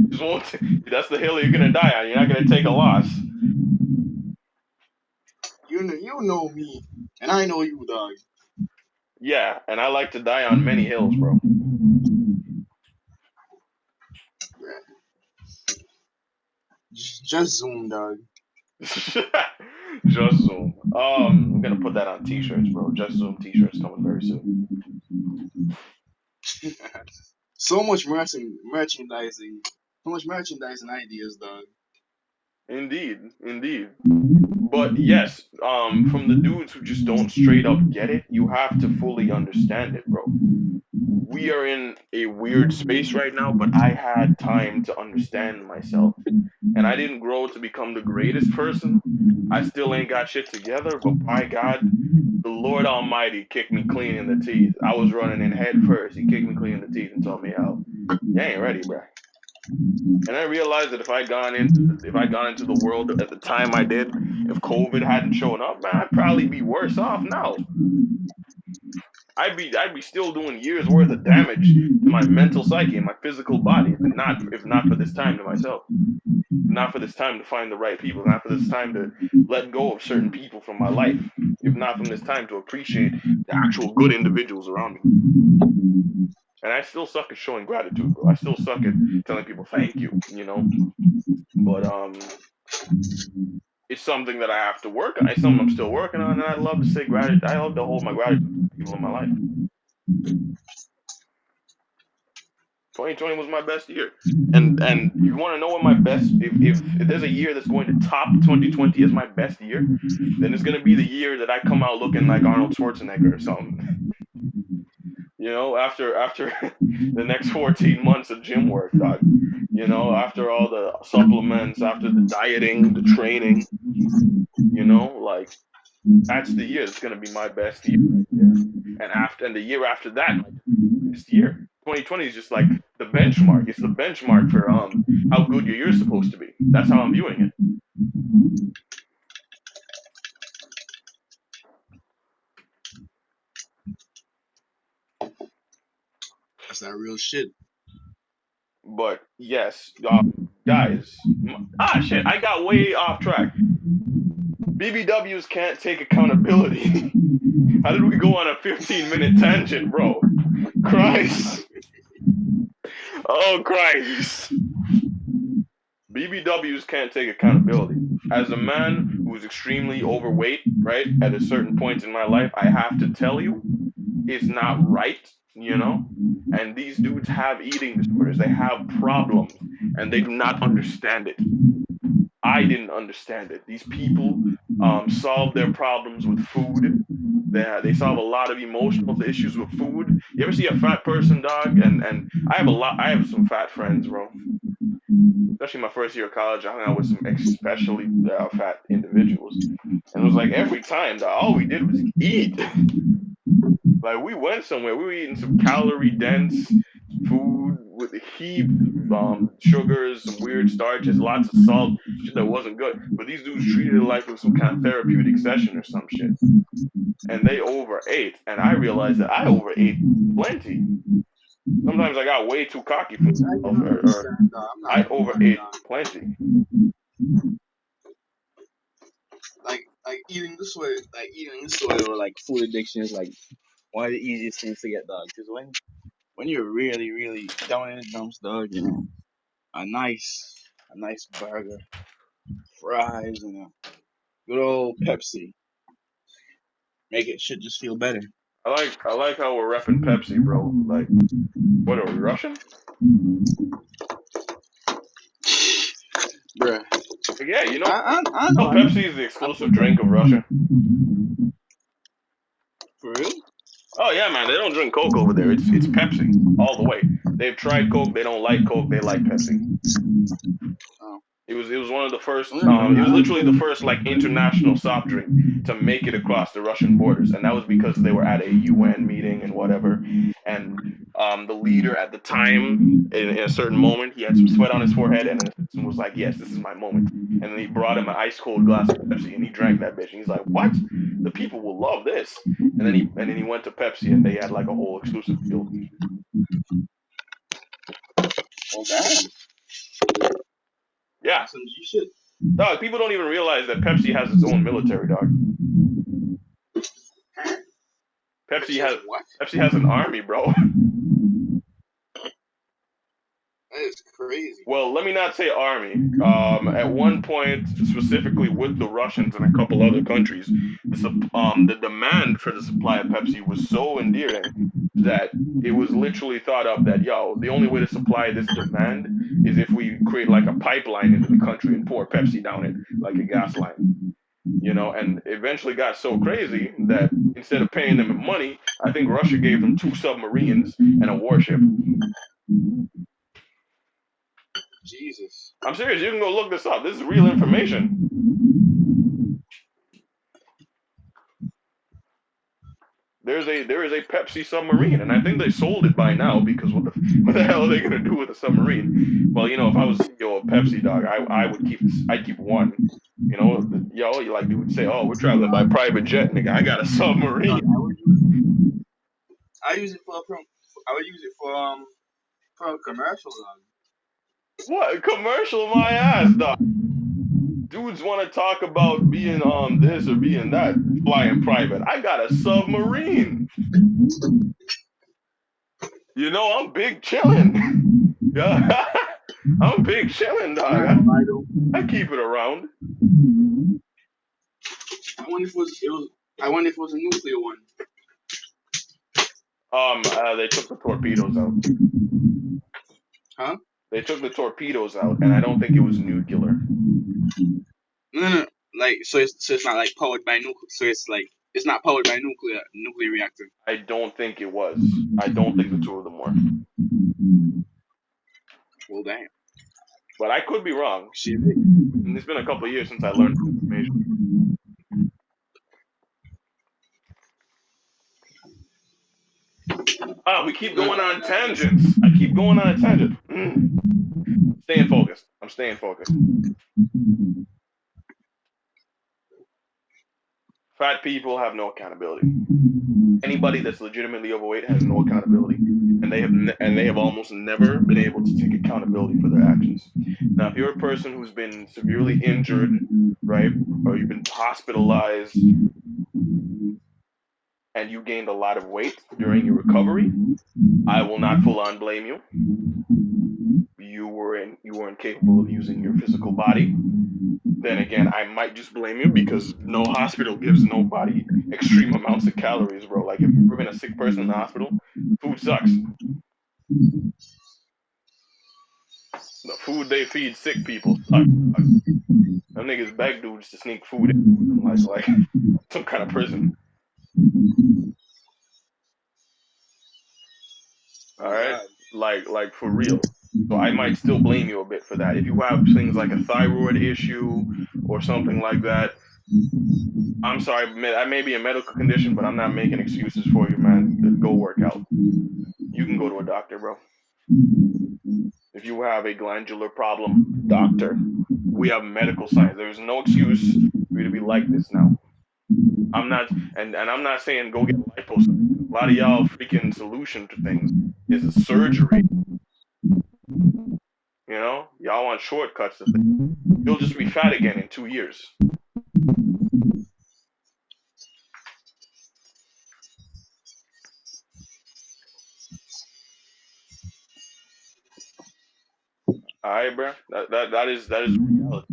Just won't. That's the hill you're gonna die on. You're not gonna take a loss. You know me, and I know you, dog. Yeah, and I like to die on many hills, bro. Yeah. Just zoom, dog. Just Zoom. I'm gonna put that on t-shirts, bro. Just Zoom t-shirts coming very soon. So much merchandising, so much merchandising ideas, dog. Indeed, indeed. But yes, from the dudes who just don't straight up get it, you have to fully understand it, bro. We are in a weird space right now, but I had time to understand myself. And I didn't grow to become the greatest person. I still ain't got shit together, but by God, the Lord Almighty kicked me clean in the teeth. I was running in head first. He kicked me clean in the teeth and told me, "Yo, you ain't ready, bruh." And I realized that if I got into the world at the time I did, if COVID hadn't shown up, man, I'd probably be worse off now. I'd be still doing years worth of damage to my mental psyche and my physical body if not for this time to myself. Not for this time to find the right people, not for this time to let go of certain people from my life, if not from this time to appreciate the actual good individuals around me. And I still suck at showing gratitude, bro. I still suck at telling people thank you, you know. But it's something that I have to work on. It's something I'm still working on, and I love to say gratitude. I love to hold my gratitude to the people in my life. 2020 was my best year, and you want to know what my best if there's a year that's going to top 2020 as my best year, then it's gonna be the year that I come out looking like Arnold Schwarzenegger or something. You know, after the next 14 months of gym work, dog. You know, after all the supplements, after the dieting, the training, you know, like that's the year that's gonna be my best year right there. And the year after that might just be my best year. 2020 is just like the benchmark. It's the benchmark for how good your year's supposed to be. That's how I'm viewing it. That's that real shit. But yes, guys, shit, I got way off track. BBWs can't take accountability. How did we go on a 15-minute tangent, bro? Christ. Oh, Christ. BBWs can't take accountability. As a man who is extremely overweight, right, at a certain point in my life, I have to tell you, it's not right, you know? And these dudes have eating disorders. They have problems, and they do not understand it. I didn't understand it. These people solve their problems with food. They solve a lot of emotional issues with food. You ever see a fat person, dog? And I have some fat friends, bro. Especially my first year of college, I hung out with some especially fat individuals, and it was like every time, dog, all we did was eat. Like we went somewhere, we were eating some calorie dense food with a heap of sugars, some weird starches, lots of salt, shit that wasn't good. But these dudes treated it like it was some kind of therapeutic session or some shit. And they overate, and I realized that I overate plenty. Sometimes I got way too cocky for I myself, can or understand, dog. I'm not I gonna lie, overate dog. plenty. Like eating this way, or like food addiction is like one of the easiest things to get, dog. Because when you're really, really down in the dumps, dog, you know, a nice burger, fries, and a good old Pepsi make it should just feel better. I like how we're repping Pepsi, bro. Like, what are we Russian? Bruh. Like, yeah, I know, Pepsi is the I'm exclusive from drink of Russia. for real. Oh yeah, man, they don't drink Coke over there. It's Pepsi all the way. They've tried Coke, they don't like Coke, they like Pepsi. Oh. It was one of the first. I don't It was literally the know. first like international soft drink to make it across the Russian borders, and that was because they were at a UN meeting and whatever. And the leader at the time, in a certain moment, he had some sweat on his forehead, and the citizen was like, "Yes, this is my moment." And then he brought him an ice cold glass of Pepsi, and he drank that bitch. And he's like, "What? The people will love this." And then he went to Pepsi, and they had like a whole exclusive deal. Oh damn, Yeah, that's some G shit. dog. People don't even realize that Pepsi has its own military, dog. Huh? Pepsi Pepsi has has a what? Pepsi has an army, bro. That is crazy. Well, let me not say army. At one point, specifically with the Russians and a couple other countries, the demand for the supply of Pepsi was so endearing that it was literally thought of that, yo, the only way to supply this demand is if we create like a pipeline into the country and pour Pepsi down it like a gas line. And eventually got so crazy that instead of paying them in money, I think Russia gave them two submarines and a warship. Jesus. I'm serious. You can go look this up. This is real information. There is a Pepsi submarine, and I think they sold it by now because what the hell are they gonna do with a submarine? Well, if I was CEO of Pepsi, dog, I would keep this. I'd keep one. You like dude would say, oh, we're traveling by private jet, nigga. I got a Dog, submarine. I use it I would use it for a commercial, dog. What commercial my ass, dog? Dudes want to talk about being this or being that, flying private. I got a submarine. I'm big chillin'. Yeah, I'm big chillin', I'm not dog. gonna lie though. I keep it around. I wonder if it was a nuclear one. They took the torpedoes out. Huh? They took the torpedoes out, and I don't think it was nuclear. No. Like so it's not like powered by nuclear. So it's not powered by nuclear reactor. I don't think it was. I don't think the two of them were. Well, damn. But I could be wrong. Shit. And it's been a couple of years since I learned this information. We keep going on tangents. I keep going on a tangent. Staying focused. I'm staying focused. Fat people have no accountability. Anybody that's legitimately overweight has no accountability, and they have almost never been able to take accountability for their actions. Now, if you're a person who's been severely injured, right, or you've been hospitalized, and you gained a lot of weight during your recovery, I will not full on blame you. You were incapable of using your physical body. Then again, I might just blame you because no hospital gives nobody extreme amounts of calories, bro. Like if you've ever been a sick person in the hospital, food sucks. The food they feed sick people sucks, dog. Them niggas beg dudes to sneak food in for them, like some kind of prison. All Oh right, God. like for real. So I might still blame you a bit for that. If you have things like a thyroid issue or something like that, I'm sorry, that may be a medical condition, but I'm not making excuses for you, man. Go work out. You can go to a doctor, bro. If you have a glandular problem, doctor. We have medical science. There's no excuse for you to be like this now. I'm not, and I'm not saying go get liposuction. A lot of y'all freaking solution to things is a surgery. You know, y'all want shortcuts to things. You'll just be fat again in 2 years. All right, bro. That is reality.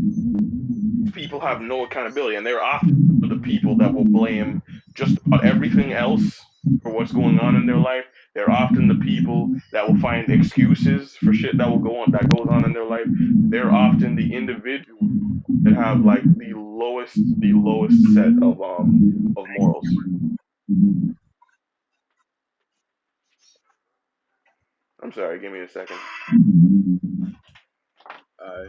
People have no accountability, and they're often the people that will blame just about everything else for what's going on in their life. They're often the people that will find excuses for shit that goes on in their life. They're often the individuals that have like the lowest set of morals. I'm sorry, give me a second. Uh,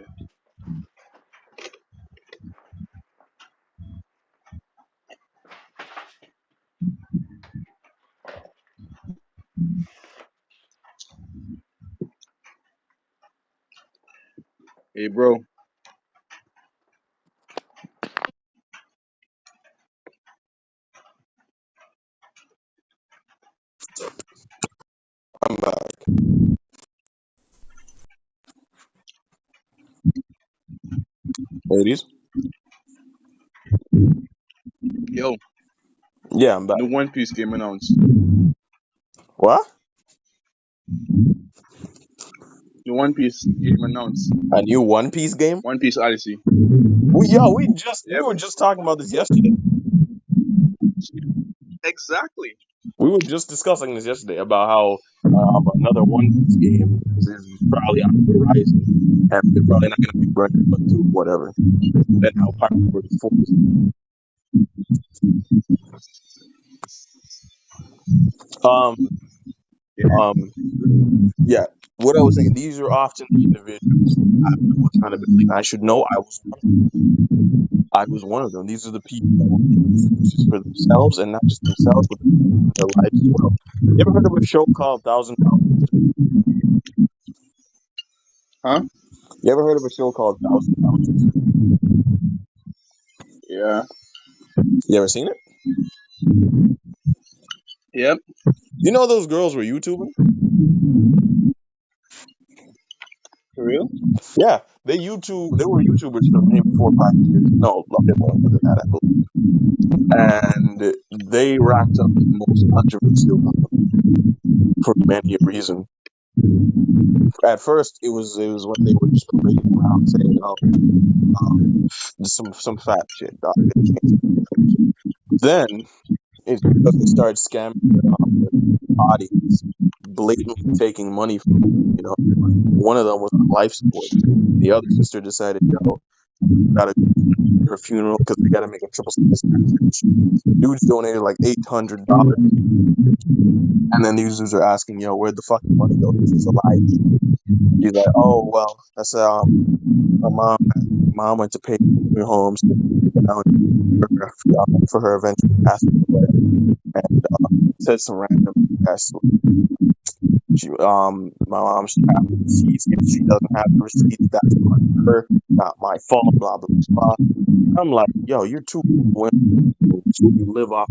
hey, bro. I'm back. Ladies? Yo, Yeah, I'm back. new One Piece game announced. What? New One Piece game announced. A new One Piece game? One Piece Odyssey. We Yep. were just talking about this yesterday. Exactly. We were just discussing this yesterday about how another One Piece game is probably on the horizon, and they're probably not going to make record but to whatever. And how Pirate Warriors 4 is. Um, Yeah. yeah. What I was saying, these are often the individuals that have no accountability. And I should know I was one of them. These are the people that will make excuses for themselves, and not just themselves, but the people in their lives as well. You ever heard of a show called Thousand Pound Sister? Huh? You ever heard of a show called Thousand Pound Sister? Yeah. You ever seen it? Yep. You know those girls were YouTubing? For real? Yeah, they were YouTubers for maybe 4 or 5 years. No, a bit longer than that, I believe. And they racked up the most controversy for many a reason. At first, it was when they were just parading around saying, "Oh, some fat shit, dog." They can't say fat shit. Then it's because they started scamming their audience, blatantly taking money from them. One of them was on life support. The other sister decided, yo, gotta go to her funeral because they gotta make a triple satisfaction. The dudes donated like $800, and then these dudes are asking, yo, where'd the fucking money go? Because he's alive. He's like, oh well, that's my mom went to pay for homes down for her eventual passing away, and said some random ass. My mom should have the receipts. If she doesn't have the receipts, that's on her, not my fault. Blah blah blah. I'm like, yo, you're women. Two of you live off.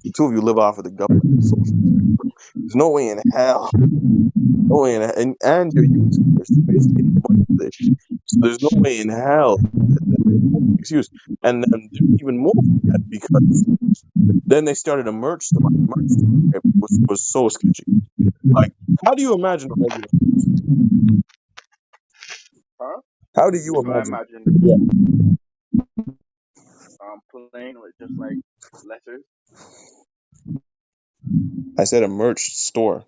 The two of you live off of the government social security, bro. There's no way in hell. No way in hell. And you're YouTubers. So basically getting money for this shit. So there's no way in hell that excuse. And then there's even more from that because then they started a merch store. The merch store was so sketchy. Like, how do you imagine a regular merch store? Huh? How do you So I imagine? imagine Yeah, plain with just like letters. I said a merch store.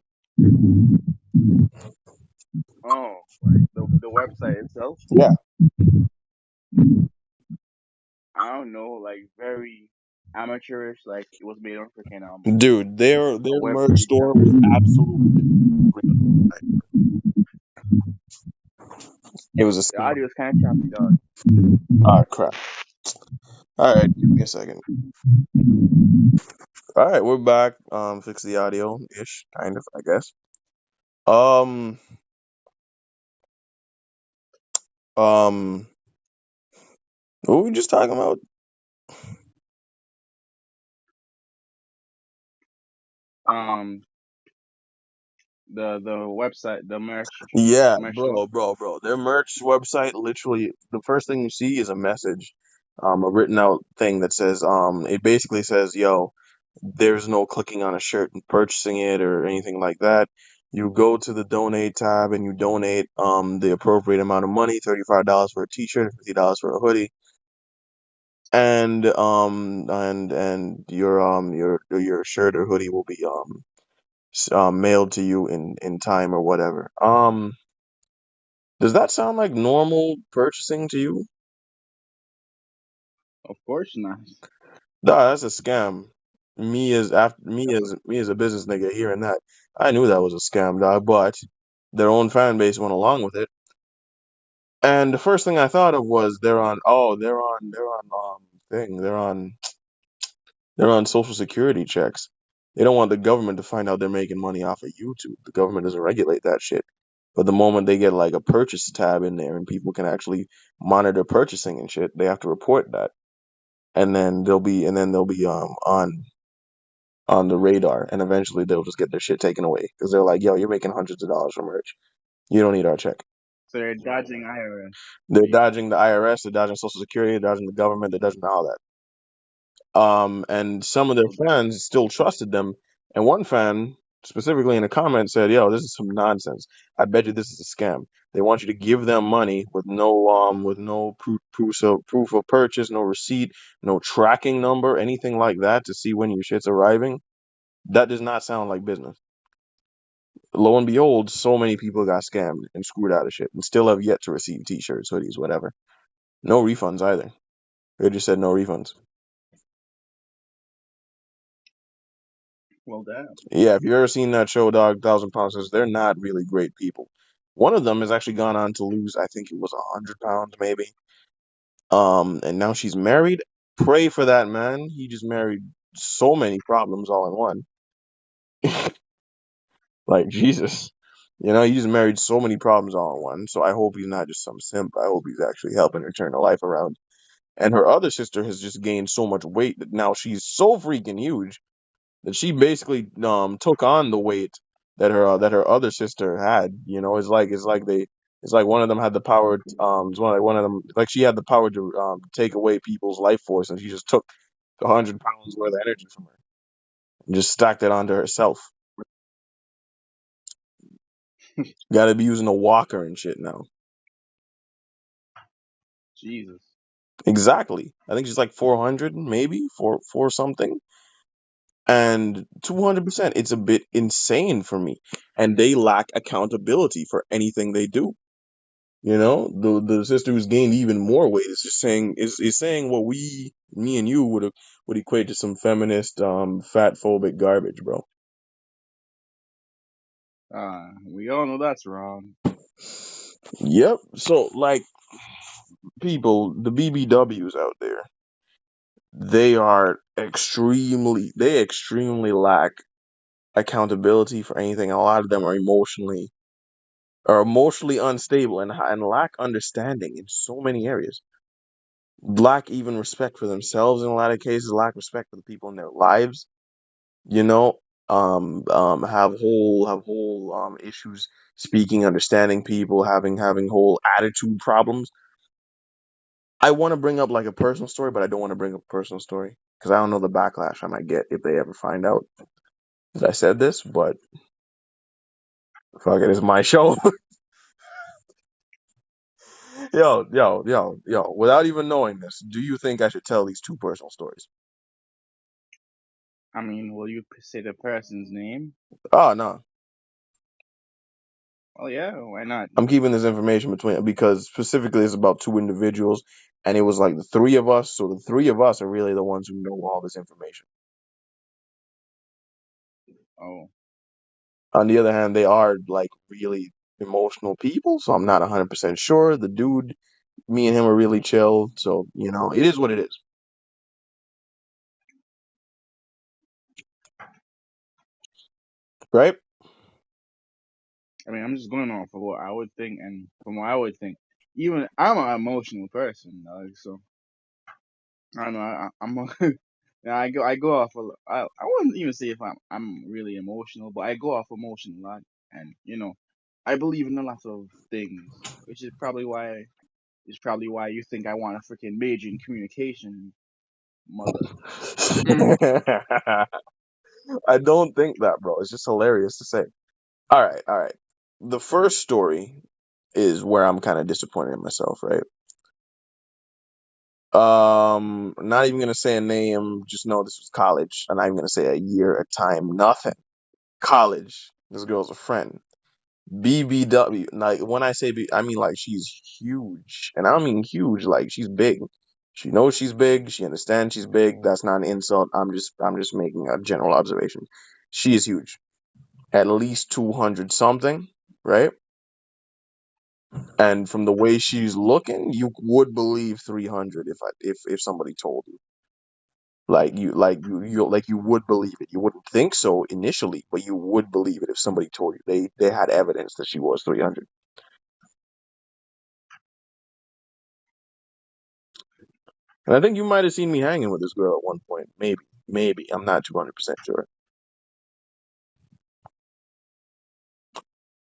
the website itself. Yeah, I don't know, like very amateurish. Like it was made on freaking dude, a their Web merch three store was campaign. absolutely it was a The scam. audio is kind of choppy, dog. Ah, crap. All right, give me a second. All right, we're back. Fix the audio ish, kind of, I guess. Um, um, what were we just talking about? Um, the website, the Yeah, merch store. bro. Their merch website, literally, the first thing you see is a message, a written out thing that says, it basically says, yo, there's no clicking on a shirt and purchasing it or anything like that. You go to the donate tab and you donate, the appropriate amount of money, $35 for a t-shirt, $50 for a hoodie, and your shirt or hoodie will be, mailed to you in time or whatever. Does that sound like normal purchasing to you? Of course not. Nah, that's a scam. Me as a business nigga hearing that, I knew that was a scam, dog. But their own fan base went along with it, and the first thing I thought of was they're on social security checks. They don't want the government to find out they're making money off of YouTube. The government doesn't regulate that shit. But the moment they get like a purchase tab in there and people can actually monitor purchasing and shit, they have to report that. And then they'll be on the radar, and eventually they'll just get their shit taken away because they're like, yo, you're making hundreds of dollars from merch. You don't need our check. So they're dodging IRS. They're dodging the IRS, they're dodging Social Security, they're dodging the government, they're dodging all that. And some of their So fans still trusted them. And one fan specifically in a comment said, "Yo, this is some nonsense. I bet you this is a scam. They want you to give them money with no proof of purchase, no receipt, no tracking number, anything like that to see when your shit's arriving. That does not sound like business." Lo and behold, so many people got scammed and screwed out of shit and still have yet to receive t-shirts, hoodies, whatever. No refunds either. They just said no refunds. well, damn. Yeah, if you've ever seen that show, Dog, Thousand Pound Sisters, they're not really great people. One of them has actually gone on to lose, I think it was 100 pounds, maybe. And now she's married. Pray for that man. He just married so many problems all in one. Like Jesus, he just married so many problems all in one. So I hope he's not just some simp. I hope he's actually helping her turn her life around. And her other sister has just gained so much weight that now she's so freaking huge that she basically took on the weight that her other sister had. It's like one of them had the power. It's one of them, like she had the power to take away people's life force, and she just took 100 pounds worth of energy from her and just stacked it onto herself. Got to be using a walker and shit now. Jesus. Exactly. I think she's like 400, maybe four something, and 200%. It's a bit insane for me, and they lack accountability for anything they do. The sister who's gained even more weight is just saying what me and you would equate to some feminist, fat phobic garbage, bro. We all know that's wrong. Yep. So like people, the BBWs out there, they extremely lack accountability for anything. A lot of them are emotionally unstable and lack understanding in so many areas. Lack even respect for themselves in a lot of cases, lack respect for the people in their lives, you know, have whole issues speaking, understanding people, having whole attitude problems. I want to bring up like a personal story, but I don't want to bring up a personal story because I don't know the backlash I might get if they ever find out that I said this, but fuck it, it's my show. Yo, without even knowing this, do you think I should tell these two personal stories? I mean, will you say the person's name? Oh no. Oh yeah, why not? I'm keeping this information between because specifically it's about two individuals, and it was like the three of us. So the three of us are really the ones who know all this information. Oh, On the other hand, they are like really emotional people, so I'm not 100% sure. The dude, me and him are really chill, so it is what it is, right? I mean, I'm just going off of what I would think, and from what I would think, even I'm an emotional person, so I don't know. I'm a, yeah, I go off. I wouldn't even say if I'm really emotional, but I go off emotion a lot, and I believe in a lot of things, which is probably why you think I want a freaking major in communication, mother. I don't think that, bro. It's just hilarious to say. All right, all right. The first story is where I'm kind of disappointed in myself, right? Not even gonna say a name. Just know this was college. I'm not even gonna say a year, a time, nothing. College. This girl's a friend. BBW. Like when I say I mean like she's huge, and I don't mean huge. Like she's big. She knows she's big. She understands she's big. That's not an insult. I'm just making a general observation. She is huge. At least 200 something, right? And from the way she's looking, you would believe 300 if somebody told you. Like you would believe it. You wouldn't think so initially, but you would believe it if somebody told you. They had evidence that she was 300. And I think you might have seen me hanging with this girl at one point. Maybe. I'm not 200% sure.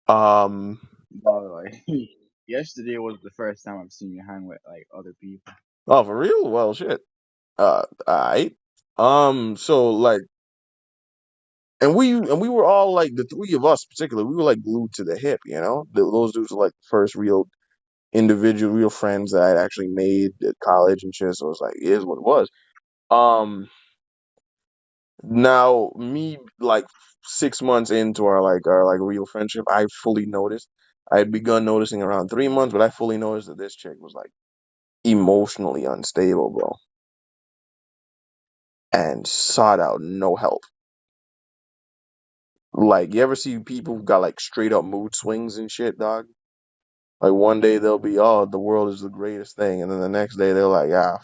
Um, But like, yesterday was the first time I've seen you hang with like other people. oh, for real? Well, shit. Alright. So like, and we were all like the three of us particularly. We were like glued to the hip. Those dudes were like the first real individual, real friends that I'd actually made at college and shit. So it was like, it is what it was. Um, Now me like 6 months into our real friendship, I fully noticed. I had begun noticing around 3 months, but I fully noticed that this chick was like emotionally unstable, bro, and sought out no help. Like, you ever see people who got like straight up mood swings and shit, dog? Like one day they'll be, oh, the world is the greatest thing, and then the next day they're like, ah,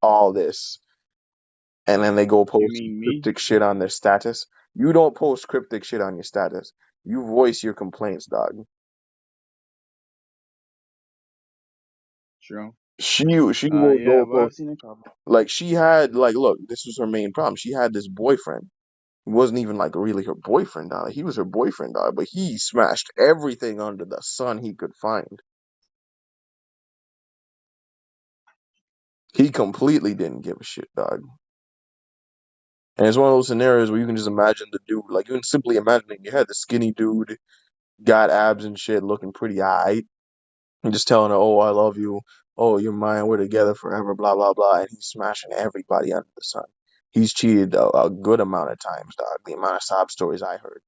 all this, and then they go You post some mean me? cryptic shit on their status. You don't post cryptic shit on your status. You voice your complaints, dog. True. She will Yeah, go but post I've seen a couple. like she had like look, this was her main problem. She had this boyfriend. He wasn't even like really her boyfriend, dog. He was her boyfriend, dog, but he smashed everything under the sun he could find. He completely didn't give a shit, dog. And it's one of those scenarios where you can just imagine the dude, like you can simply imagine it in your head, the skinny dude, got abs and shit, looking pretty aight, and just telling her, "Oh, I love you. Oh, you're mine. We're together forever." Blah blah blah. And he's smashing everybody under the sun. He's cheated a good amount of times, dog. The amount of sob stories I heard.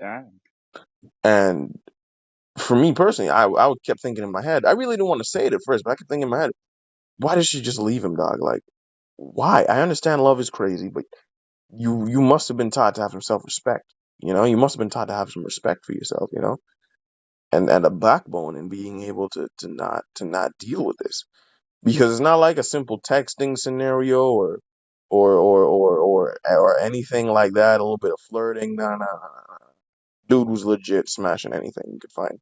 Damn. And for me personally, I kept thinking in my head. I really didn't want to say it at first, but I kept thinking in my head, why did she just leave him, dog? Like, why? I understand love is crazy, but you must have been taught to have some self respect. You must have been taught to have some respect for yourself. And a backbone and being able to not deal with this because it's not like a simple texting scenario or anything like that. A little bit of flirting. No, no, no, no. Dude was legit smashing anything you could find.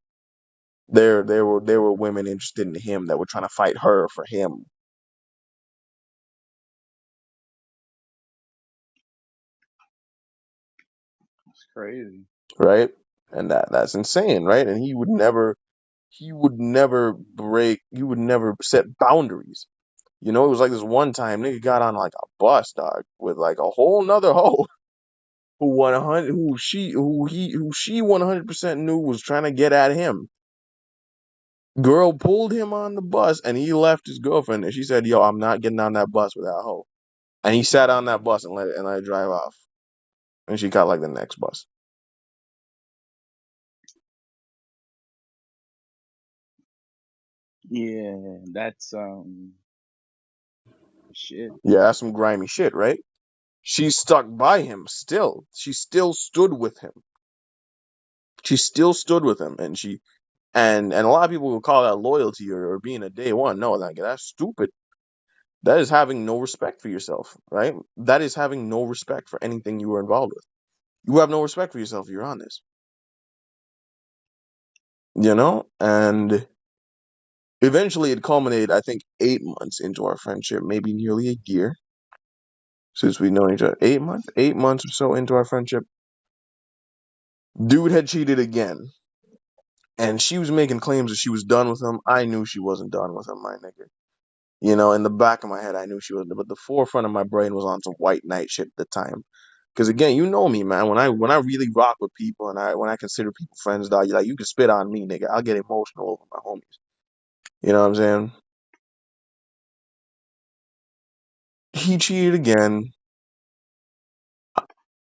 There were women interested in him that were trying to fight her for him, It's crazy. right? And that's insane, right? And he would never set boundaries. It was like this one time nigga got on like a bus, dog, with like a whole nother hoe who 100 who she 100% knew was trying to get at him. Girl pulled him on the bus and he left his girlfriend and she said, "Yo, I'm not getting on that bus with that hoe." And he sat on that bus and let it drive off. And she got like the next bus. Yeah, that's shit. Yeah, that's some grimy shit, right? She stuck by him still. She still stood with him. She still stood with him, and a lot of people will call that loyalty or being a day one. No, like that's stupid. That is having no respect for yourself, right? That is having no respect for anything you were involved with. You have no respect for yourself if you're on this, And eventually, it culminated. I think 8 months into our friendship, maybe nearly a year since we know each other. 8 months, 8 months or so into our friendship, dude had cheated again. And she was making claims that she was done with him. I knew she wasn't done with him, my nigga. In the back of my head, I knew she wasn't. But the forefront of my brain was on some white knight shit at the time. Because again, you know me, man. When I really rock with people and when I consider people friends, dog, you can spit on me, nigga. I'll get emotional over my homies. You know what I'm saying? He cheated again,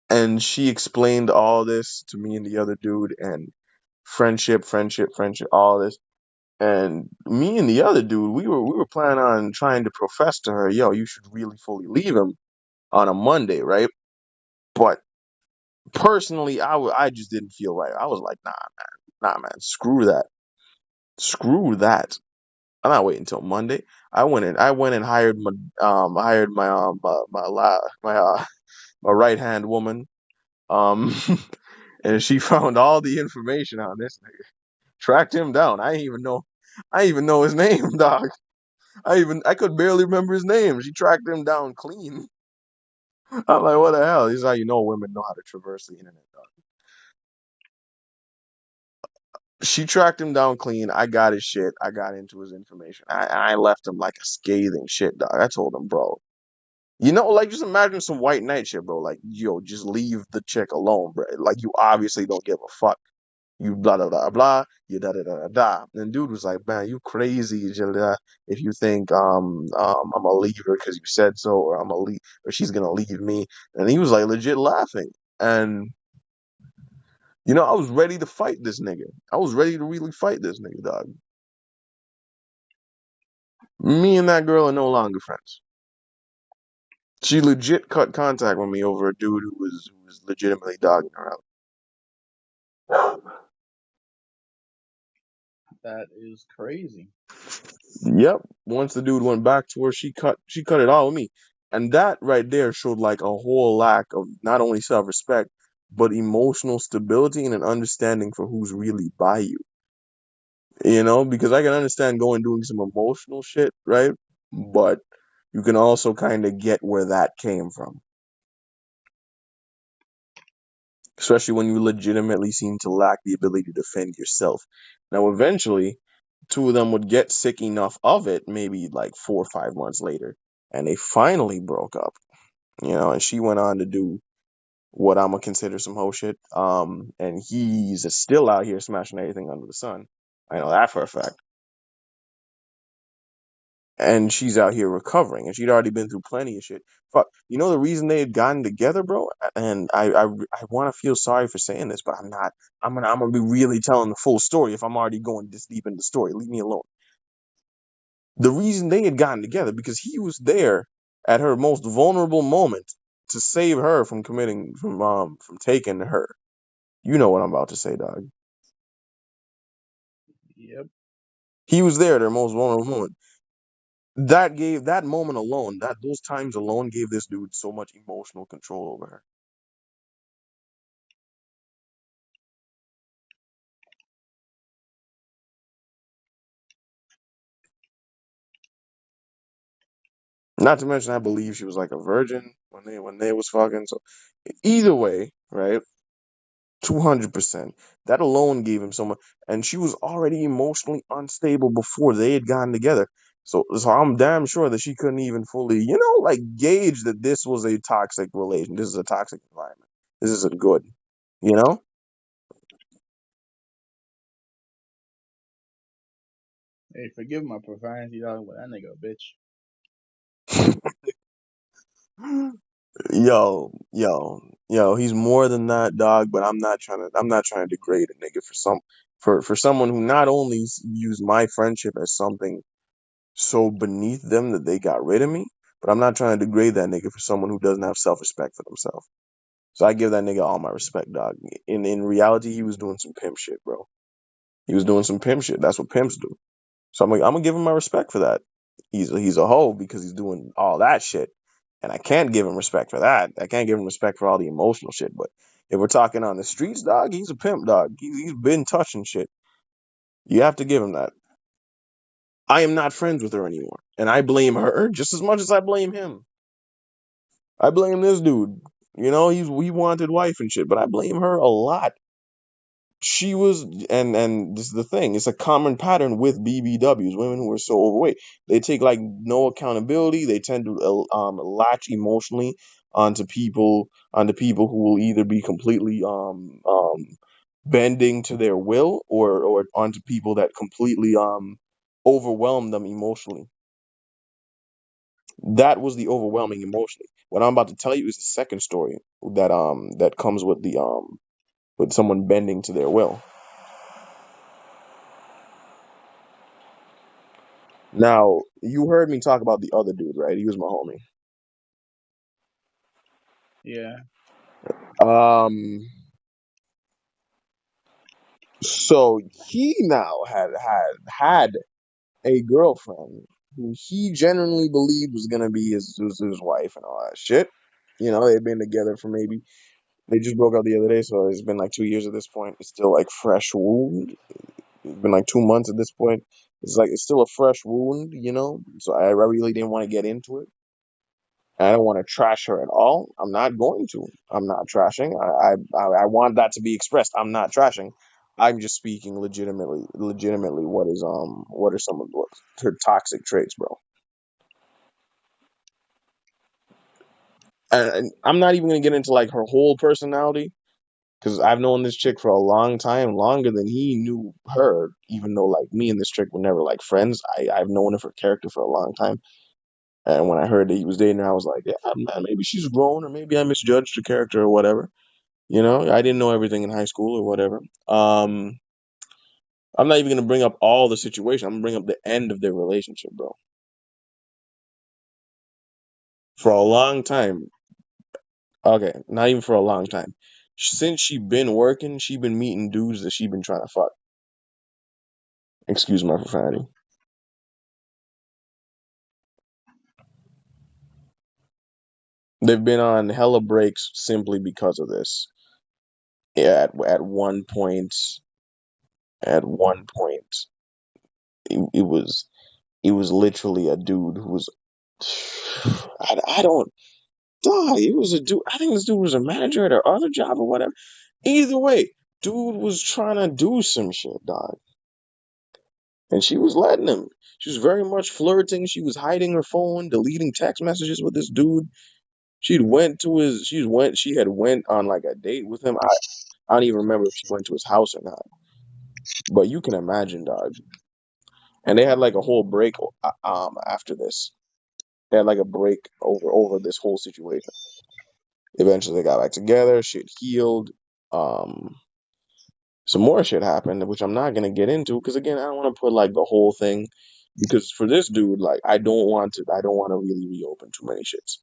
and she explained all this to me and the other dude, and friendship, friendship, friendship, all this. And me and the other dude, we were planning on trying to profess to her, yo, you should really fully leave him on a Monday, right? But personally, I just didn't feel right. I was like, nah, man, screw that. I'm not waiting until Monday. I went and hired my right hand woman, um, and she found all the information on this nigga, tracked him down. I even know his name, dog. I could barely remember his name. She tracked him down clean. I'm like, what the hell? This is how you know women know how to traverse the internet, dog. She tracked him down clean. I got his shit. I got into his information. I left him like a scathing shit, dog. I told him, bro. Like just imagine some white knight shit, bro. Like, yo, just leave the chick alone, bro. Like you obviously don't give a fuck. You blah blah blah blah. You da da da da da. And dude was like, man, you crazy, if you think I'm gonna leave her because you said so, or I'm gonna leave, or she's gonna leave me. And he was like legit laughing. And I was ready to fight this nigga. I was ready to really fight this nigga, dog. Me and that girl are no longer friends. She legit cut contact with me over a dude who was legitimately dogging her out. That is crazy. Yep. Once the dude went back to her, she cut it all with me. And that right there showed like a whole lack of not only self-respect, but emotional stability and an understanding for who's really by you. Because I can understand going doing some emotional shit, right? But you can also kind of get where that came from. Especially when you legitimately seem to lack the ability to defend yourself. Now, eventually, two of them would get sick enough of it, maybe like 4 or 5 months later, and they finally broke up. And she went on to do what I'm gonna consider some hoe shit. And he's still out here smashing everything under the sun. I know that for a fact. And she's out here recovering, and she'd already been through plenty of shit. Fuck, the reason they had gotten together, bro. And I want to feel sorry for saying this, but I'm not. I'm gonna be really telling the full story if I'm already going this deep into the story. Leave me alone. The reason they had gotten together because he was there at her most vulnerable moment to save her from from taking her. You know what I'm about to say, dog. Yep. He was there at her most vulnerable moment. That moment alone, those times alone gave this dude so much emotional control over her. Not to mention, I believe she was like a virgin when they was fucking. So either way, right? 200%. That alone gave him so much, and she was already emotionally unstable before they had gotten together. So I'm damn sure that she couldn't even fully, like gauge that this was a toxic relation. This is a toxic environment. This isn't good. You know? Hey, forgive my profanity, dog, but that nigga a bitch. Yo, he's more than that, dog. But I'm not trying to degrade a nigga for someone who not only views my friendship as something so beneath them that they got rid of me, but I'm not trying to degrade that nigga for someone who doesn't have self respect for themselves. So I give that nigga all my respect, dog. In reality, he was doing some pimp shit, bro. He was doing some pimp shit. That's what pimps do. So I'm gonna give him my respect for that. He's a hoe because he's doing all that shit, and I can't give him respect for that. I can't give him respect for all the emotional shit. But if we're talking on the streets, dog, he's a pimp, dog. He's been touching shit. You have to give him that. I am not friends with her anymore, and I blame her just as much as I blame him. I blame this dude. You know, he wanted wife and shit, but I blame her a lot. She was, and this is the thing, it's a common pattern with BBWs, women who are so overweight. They take like no accountability. They tend to latch emotionally onto people who will either be completely bending to their will, or onto people that completely overwhelm them emotionally. That was the overwhelming emotionally. What I'm about to tell you is the second story that comes with the with someone bending to their will. Now, you heard me talk about the other dude, right? He was my homie. Yeah. Um, so he now had a girlfriend who he genuinely believed was gonna be his wife and all that shit. You know, they've been together for maybe they just broke up the other day, so it's been like 2 years at this point. It's still like fresh wound. It's been like 2 months at this point. It's like it's still a fresh wound, you know. So I really didn't want to get into it. I don't want to trash her at all. I'm not going to. I'm not trashing. I want that to be expressed. I'm not trashing. I'm just speaking legitimately. What are some of her toxic traits, bro? And I'm not even gonna get into like her whole personality because I've known this chick for a long time, longer than he knew her. Even though like me and this chick were never like friends, I've known of her character for a long time. And when I heard that he was dating her, I was like, yeah, man, maybe she's grown, or maybe I misjudged her character or whatever. You know, I didn't know everything in high school or whatever. I'm not even gonna bring up all the situation. I'm gonna bring up the end of their relationship, bro. For a long time, okay, not even for a long time. Since she been working, she been meeting dudes that she been trying to fuck. Excuse my profanity. They've been on hella breaks simply because of this. Yeah, at one point, it was literally a dude who was. I don't. Dog, it was a dude. I think this dude was a manager at her other job or whatever. Either way, dude was trying to do some shit, dog. And she was letting him. She was very much flirting. She was hiding her phone, deleting text messages with this dude. She had went on like a date with him. I don't even remember if she went to his house or not. But you can imagine, dog. And they had like a whole break after this. They had like a break over this whole situation. Eventually they got back together, shit healed. Um some more shit happened, which I'm not gonna get into because again, I don't want to put like the whole thing because for this dude, like I don't want to really reopen too many shits.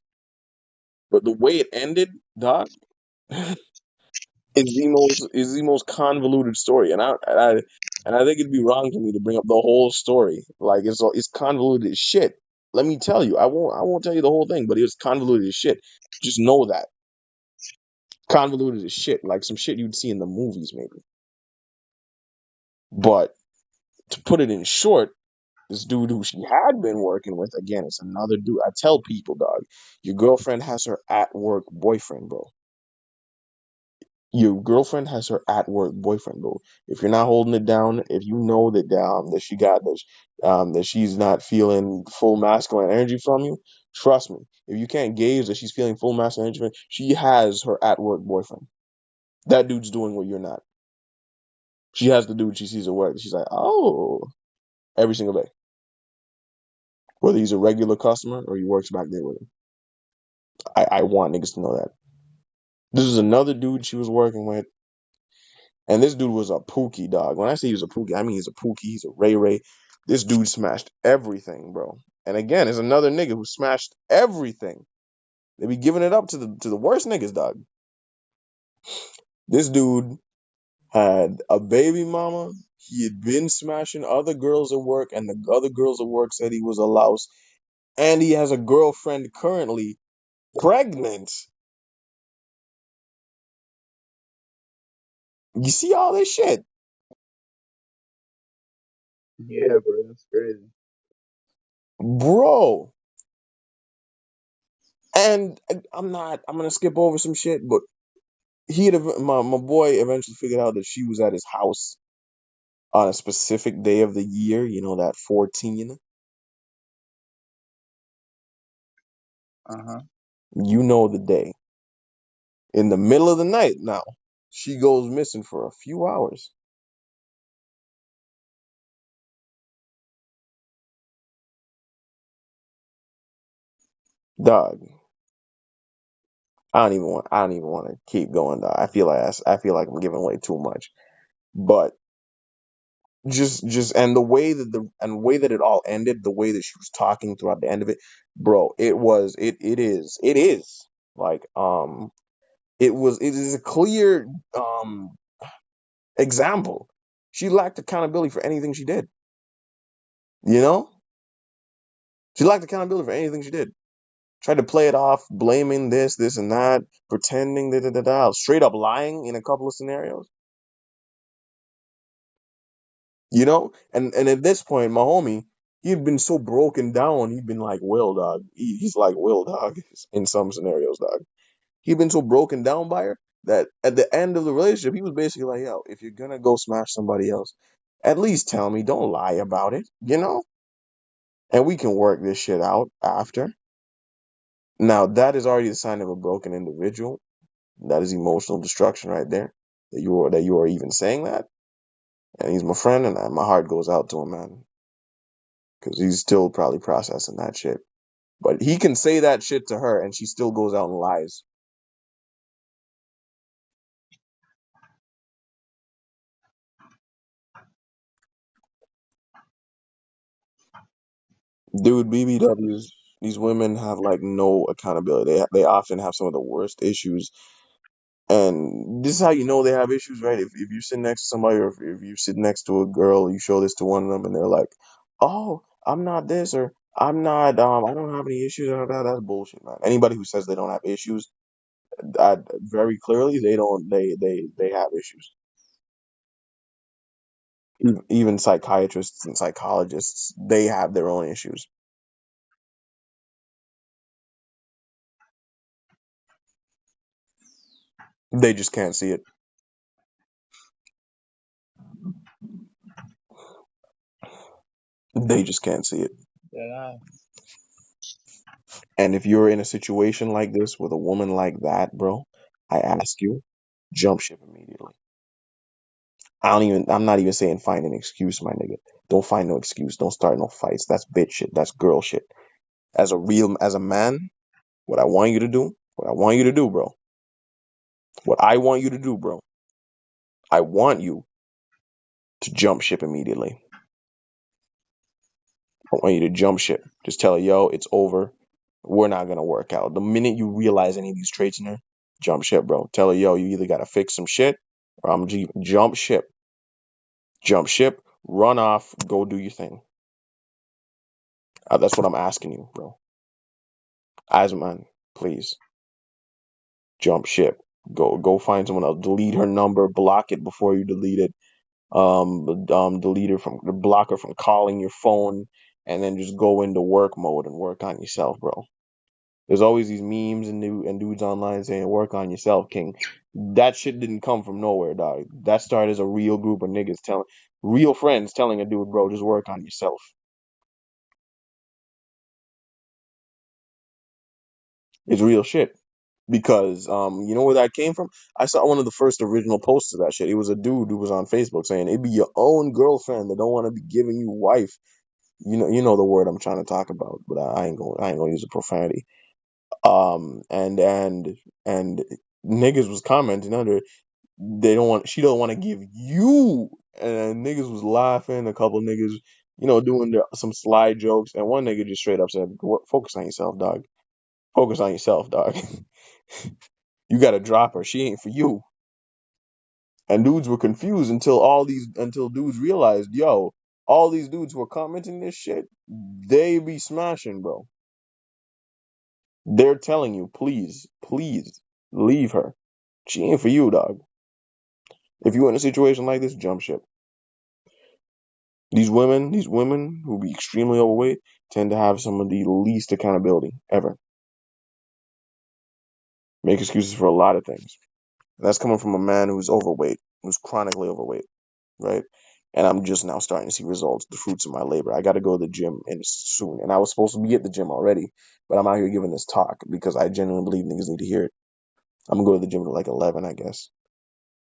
But the way it ended, doc, is the most convoluted story, and I think it'd be wrong for me to bring up the whole story. Like it's convoluted as shit. Let me tell you, I won't tell you the whole thing, but it was convoluted as shit. Just know that convoluted as shit, like some shit you'd see in the movies maybe. But to put it in short, this dude who she had been working with, again, it's another dude. I tell people, dog, your girlfriend has her at work boyfriend, bro. Your girlfriend has her at work boyfriend, bro. If you're not holding it down, if you know that she got this, that she's not feeling full masculine energy from you, trust me. If you can't gauge that she's feeling full masculine energy, from you, she has her at work boyfriend. That dude's doing what you're not. She has the dude she sees at work. She's like, oh, every single day, whether he's a regular customer or he works back there with him. I want niggas to know that. This is another dude she was working with, and this dude was a pookie, dog. When I say he was a pookie, I mean he's a pookie. He's a Ray Ray. This dude smashed everything, bro. And again, it's another nigga who smashed everything. They be giving it up to the worst niggas, dog. This dude had a baby mama. He had been smashing other girls at work, and the other girls at work said he was a louse. And he has a girlfriend currently pregnant. You see all this shit, Yeah, bro, that's crazy. bro. And I'm gonna skip over some shit, but my boy eventually figured out that she was at his house on a specific day of the year, you know, that 14. Uh-huh. You know the day. In the middle of the night now. She goes missing for a few hours. Dog. I don't even want to keep going, dog. I feel like I'm giving away too much. But just and the way that it all ended, the way that she was talking throughout the end of it, bro, it is like it is a clear example. She lacked accountability for anything she did. You know? She lacked accountability for anything she did. Tried to play it off, blaming this, and that, pretending straight up lying in a couple of scenarios. You know? And at this point, my homie, he had been so broken down, he'd been like Will, dog. He's like Will, dog, in some scenarios, dog. He'd been so broken down by her that at the end of the relationship, he was basically like, yo, if you're gonna go smash somebody else, at least tell me, don't lie about it, you know? And we can work this shit out after. Now, that is already a sign of a broken individual. That is emotional destruction right there. That you are even saying that. And he's my friend, and my heart goes out to him, man, because he's still probably processing that shit. But he can say that shit to her, and she still goes out and lies. Dude, BBWs, these women have like no accountability. They often have some of the worst issues. And this is how you know they have issues, right? If you sit next to somebody, or if you sit next to a girl, you show this to one of them, and they're like, "Oh, I'm not this," or "I'm not, I don't have any issues." That's bullshit, man. Anybody who says they don't have issues, very clearly they don't. They have issues. Even psychiatrists and psychologists, they have their own issues. They just can't see it. They just can't see it. Yeah. And if you're in a situation like this with a woman like that, bro, I ask you, jump ship immediately. I'm not even saying find an excuse, my nigga. Don't find no excuse. Don't start no fights. That's bitch shit. That's girl shit. As a man, what I want you to do, bro, what I want you to do, bro, I want you to jump ship immediately. I want you to jump ship. Just tell her, yo, it's over. We're not gonna work out. The minute you realize any of these traits in her, jump ship, bro. Tell her, yo, you either gotta fix some shit, or jump ship. Jump ship, run off, go do your thing. That's what I'm asking you, bro. As a man, please jump ship. Go find someone else. Delete her number. Block it before you delete it. Delete her from block her from calling your phone, and then just go into work mode and work on yourself, bro. There's always these memes and dudes online saying work on yourself, King. That shit didn't come from nowhere, dog. That started as a real group of niggas telling real friends telling a dude, bro, just work on yourself. It's real shit. Because you know where that came from? I saw one of the first original posts of that shit. It was a dude who was on Facebook saying it be your own girlfriend that don't want to be giving you wife. You know the word I'm trying to talk about, but I ain't gonna use a profanity. And niggas was commenting under, she don't want to give you, and niggas was laughing. A couple niggas, doing some sly jokes, and one nigga just straight up said, "Focus on yourself, dog. Focus on yourself, dog. You got to drop her. She ain't for you." And dudes were confused until dudes realized, yo, all these dudes who are commenting this shit, they be smashing, bro. They're telling you, please, please leave her. She ain't for you, dog. If you're in a situation like this, jump ship. These women who be extremely overweight tend to have some of the least accountability ever. Make excuses for a lot of things. And that's coming from a man who's overweight, who's chronically overweight, right? And I'm just now starting to see results, the fruits of my labor. I got to go to the gym soon. And I was supposed to be at the gym already, but I'm out here giving this talk because I genuinely believe niggas need to hear it. I'm going to go to the gym at like 11, I guess.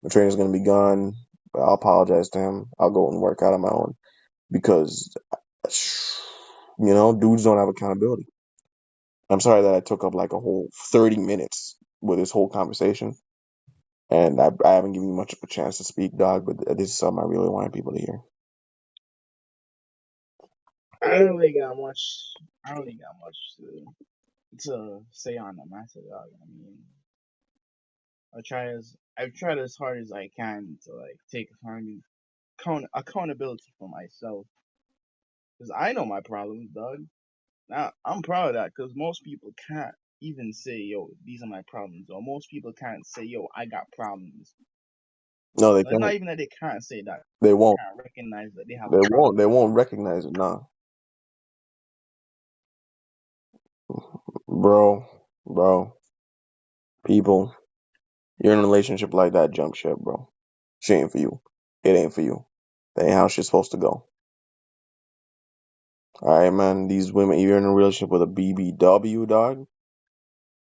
My trainer's going to be gone, but I'll apologize to him. I'll go and work out on my own because, dudes don't have accountability. I'm sorry that I took up like a whole 30 minutes with this whole conversation. And I haven't given you much of a chance to speak, dog, but this is something I really wanted people to hear. I don't really got much. I don't really got much to say on the matter, dog. I mean, I've tried as hard as I can to like take accountability for myself, because I know my problems, dog. Now I'm proud of that, because most people can't even say, "Yo, these are my problems," or most people can't say, "Yo, I got problems." No, they It's can't. not even that they can't say that; They they won't. can't recognize that they have They a won't. problem. They won't recognize it. Nah, bro, bro. People, you're in a relationship like that, jump ship, bro. She ain't for you. It ain't for you. That ain't how shit's supposed to go. All right, man. These women, you're in a relationship with a BBW, dog.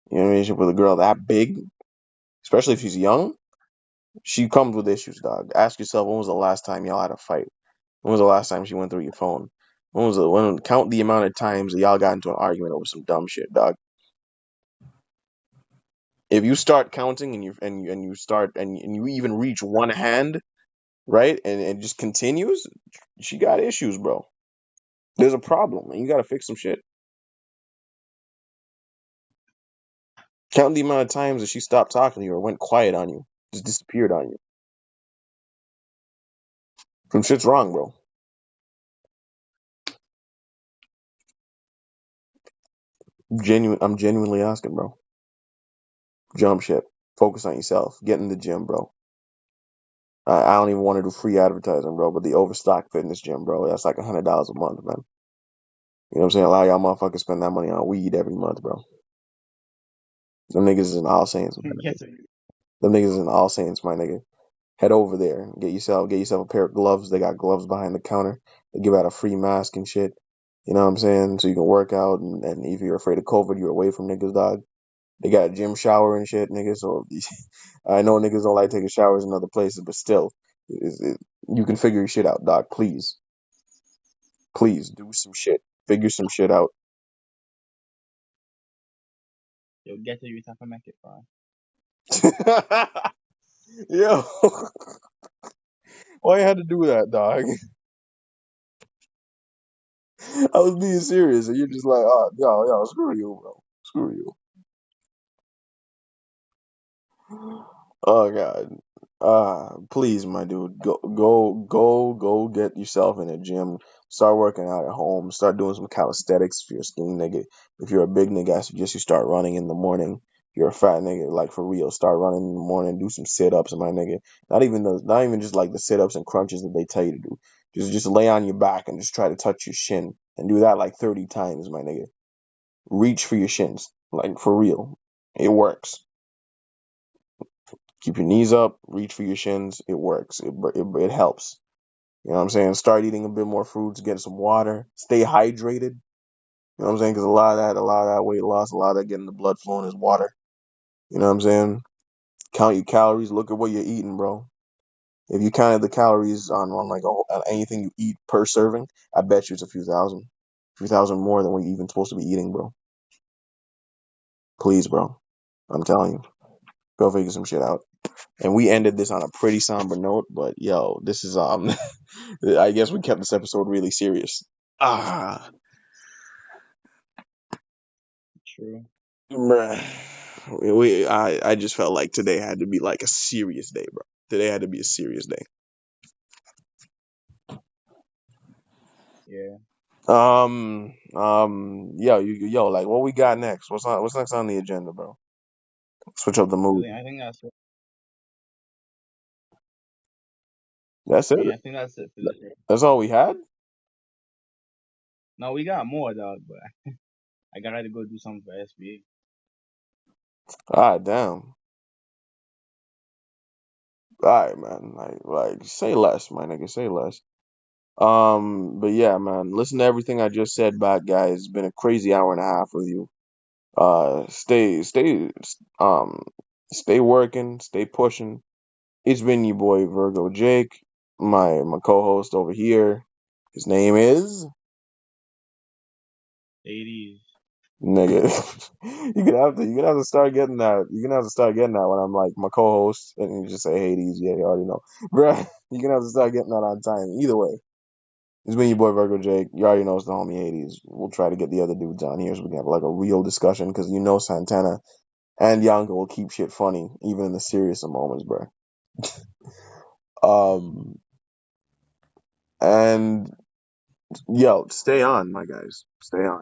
You're in a relationship with a girl that big, especially if she's young. She comes with issues, dog. Ask yourself, when was the last time y'all had a fight? When was the last time she went through your phone? Count the amount of times that y'all got into an argument over some dumb shit, dog. If you start counting and you start and you even reach one hand, right, and it just continues, she got issues, bro. There's a problem, and you got to fix some shit. Count the amount of times that she stopped talking to you or went quiet on you, just disappeared on you. Some shit's wrong, bro. I'm genuinely asking, bro. Jump ship. Focus on yourself. Get in the gym, bro. I don't even want to do free advertising, bro, but the Overstock Fitness Gym, bro, that's like $100 a month, man. You know what I'm saying? A lot of y'all motherfuckers spend that money on weed every month, bro. Them niggas is in All Saints, my nigga. Yes, sir. Them niggas is in All Saints, my nigga. Head over there. Get yourself a pair of gloves. They got gloves behind the counter. They give out a free mask and shit. You know what I'm saying? So you can work out, and if you're afraid of COVID, you're away from niggas, dog. They got a gym shower and shit, niggas. So I know niggas don't like taking showers in other places, but still, you can figure your shit out, dog. Please. Please do some shit. Figure some shit out. Yo, get to you type of make it fun. Yo, why you had to do that, dog? I was being serious, and you're just like, oh, yo, screw you, bro. Screw you. Oh God. Please, my dude, go get yourself in a gym. Start working out at home. Start doing some calisthenics if you're a skinny nigga. If you're a big nigga, I suggest you start running in the morning. If you're a fat nigga, like for real, start running in the morning. Do some sit ups, my nigga. Not even just like the sit ups and crunches that they tell you to do. Just lay on your back and just try to touch your shin and do that like 30 times, my nigga. Reach for your shins, like for real. It works. Keep your knees up, reach for your shins. It works. It helps. You know what I'm saying? Start eating a bit more fruits, get some water, stay hydrated. You know what I'm saying? Because a lot of that weight loss, a lot of that getting the blood flowing is water. You know what I'm saying? Count your calories. Look at what you're eating, bro. If you counted the calories on like on anything you eat per serving, I bet you it's a few thousand more than what you're even supposed to be eating, bro. Please, bro. I'm telling you. Go figure some shit out. And we ended this on a pretty somber note, but yo, this is I guess we kept this episode really serious. Ah, True. bruh. I just felt like today had to be like a serious day, bro. Today had to be a serious day. Yeah. Yo, like what we got next? What's next on the agenda, bro? Switch up the I mood. think I think that's it. That's it. Yeah, I think that's it for this. That's all we had. No, we got more, dog, but I gotta go do something for SBA. Ah, damn. All right, man. Like, say less, my nigga. Say less. But yeah, man. Listen to everything I just said back, guys. It's been a crazy hour and a half with you. Um, stay working, stay pushing. It's been your boy Virgo Jake, my co-host over here. His name is Ladies. nigga. You're gonna have to start getting that. You're gonna have to start getting that when I'm like my co-host, and you just say Hades. Yeah, you already know, bruh. You're gonna have to start getting that on time. Either way, it's been your boy Virgo Jake. You already know it's the homie Hades. We'll try to get the other dudes on here so we can have like a real discussion because you know Santana and Yanko will keep shit funny even in the serious of moments, bruh. Um, and yo, stay on, my guys. Stay on.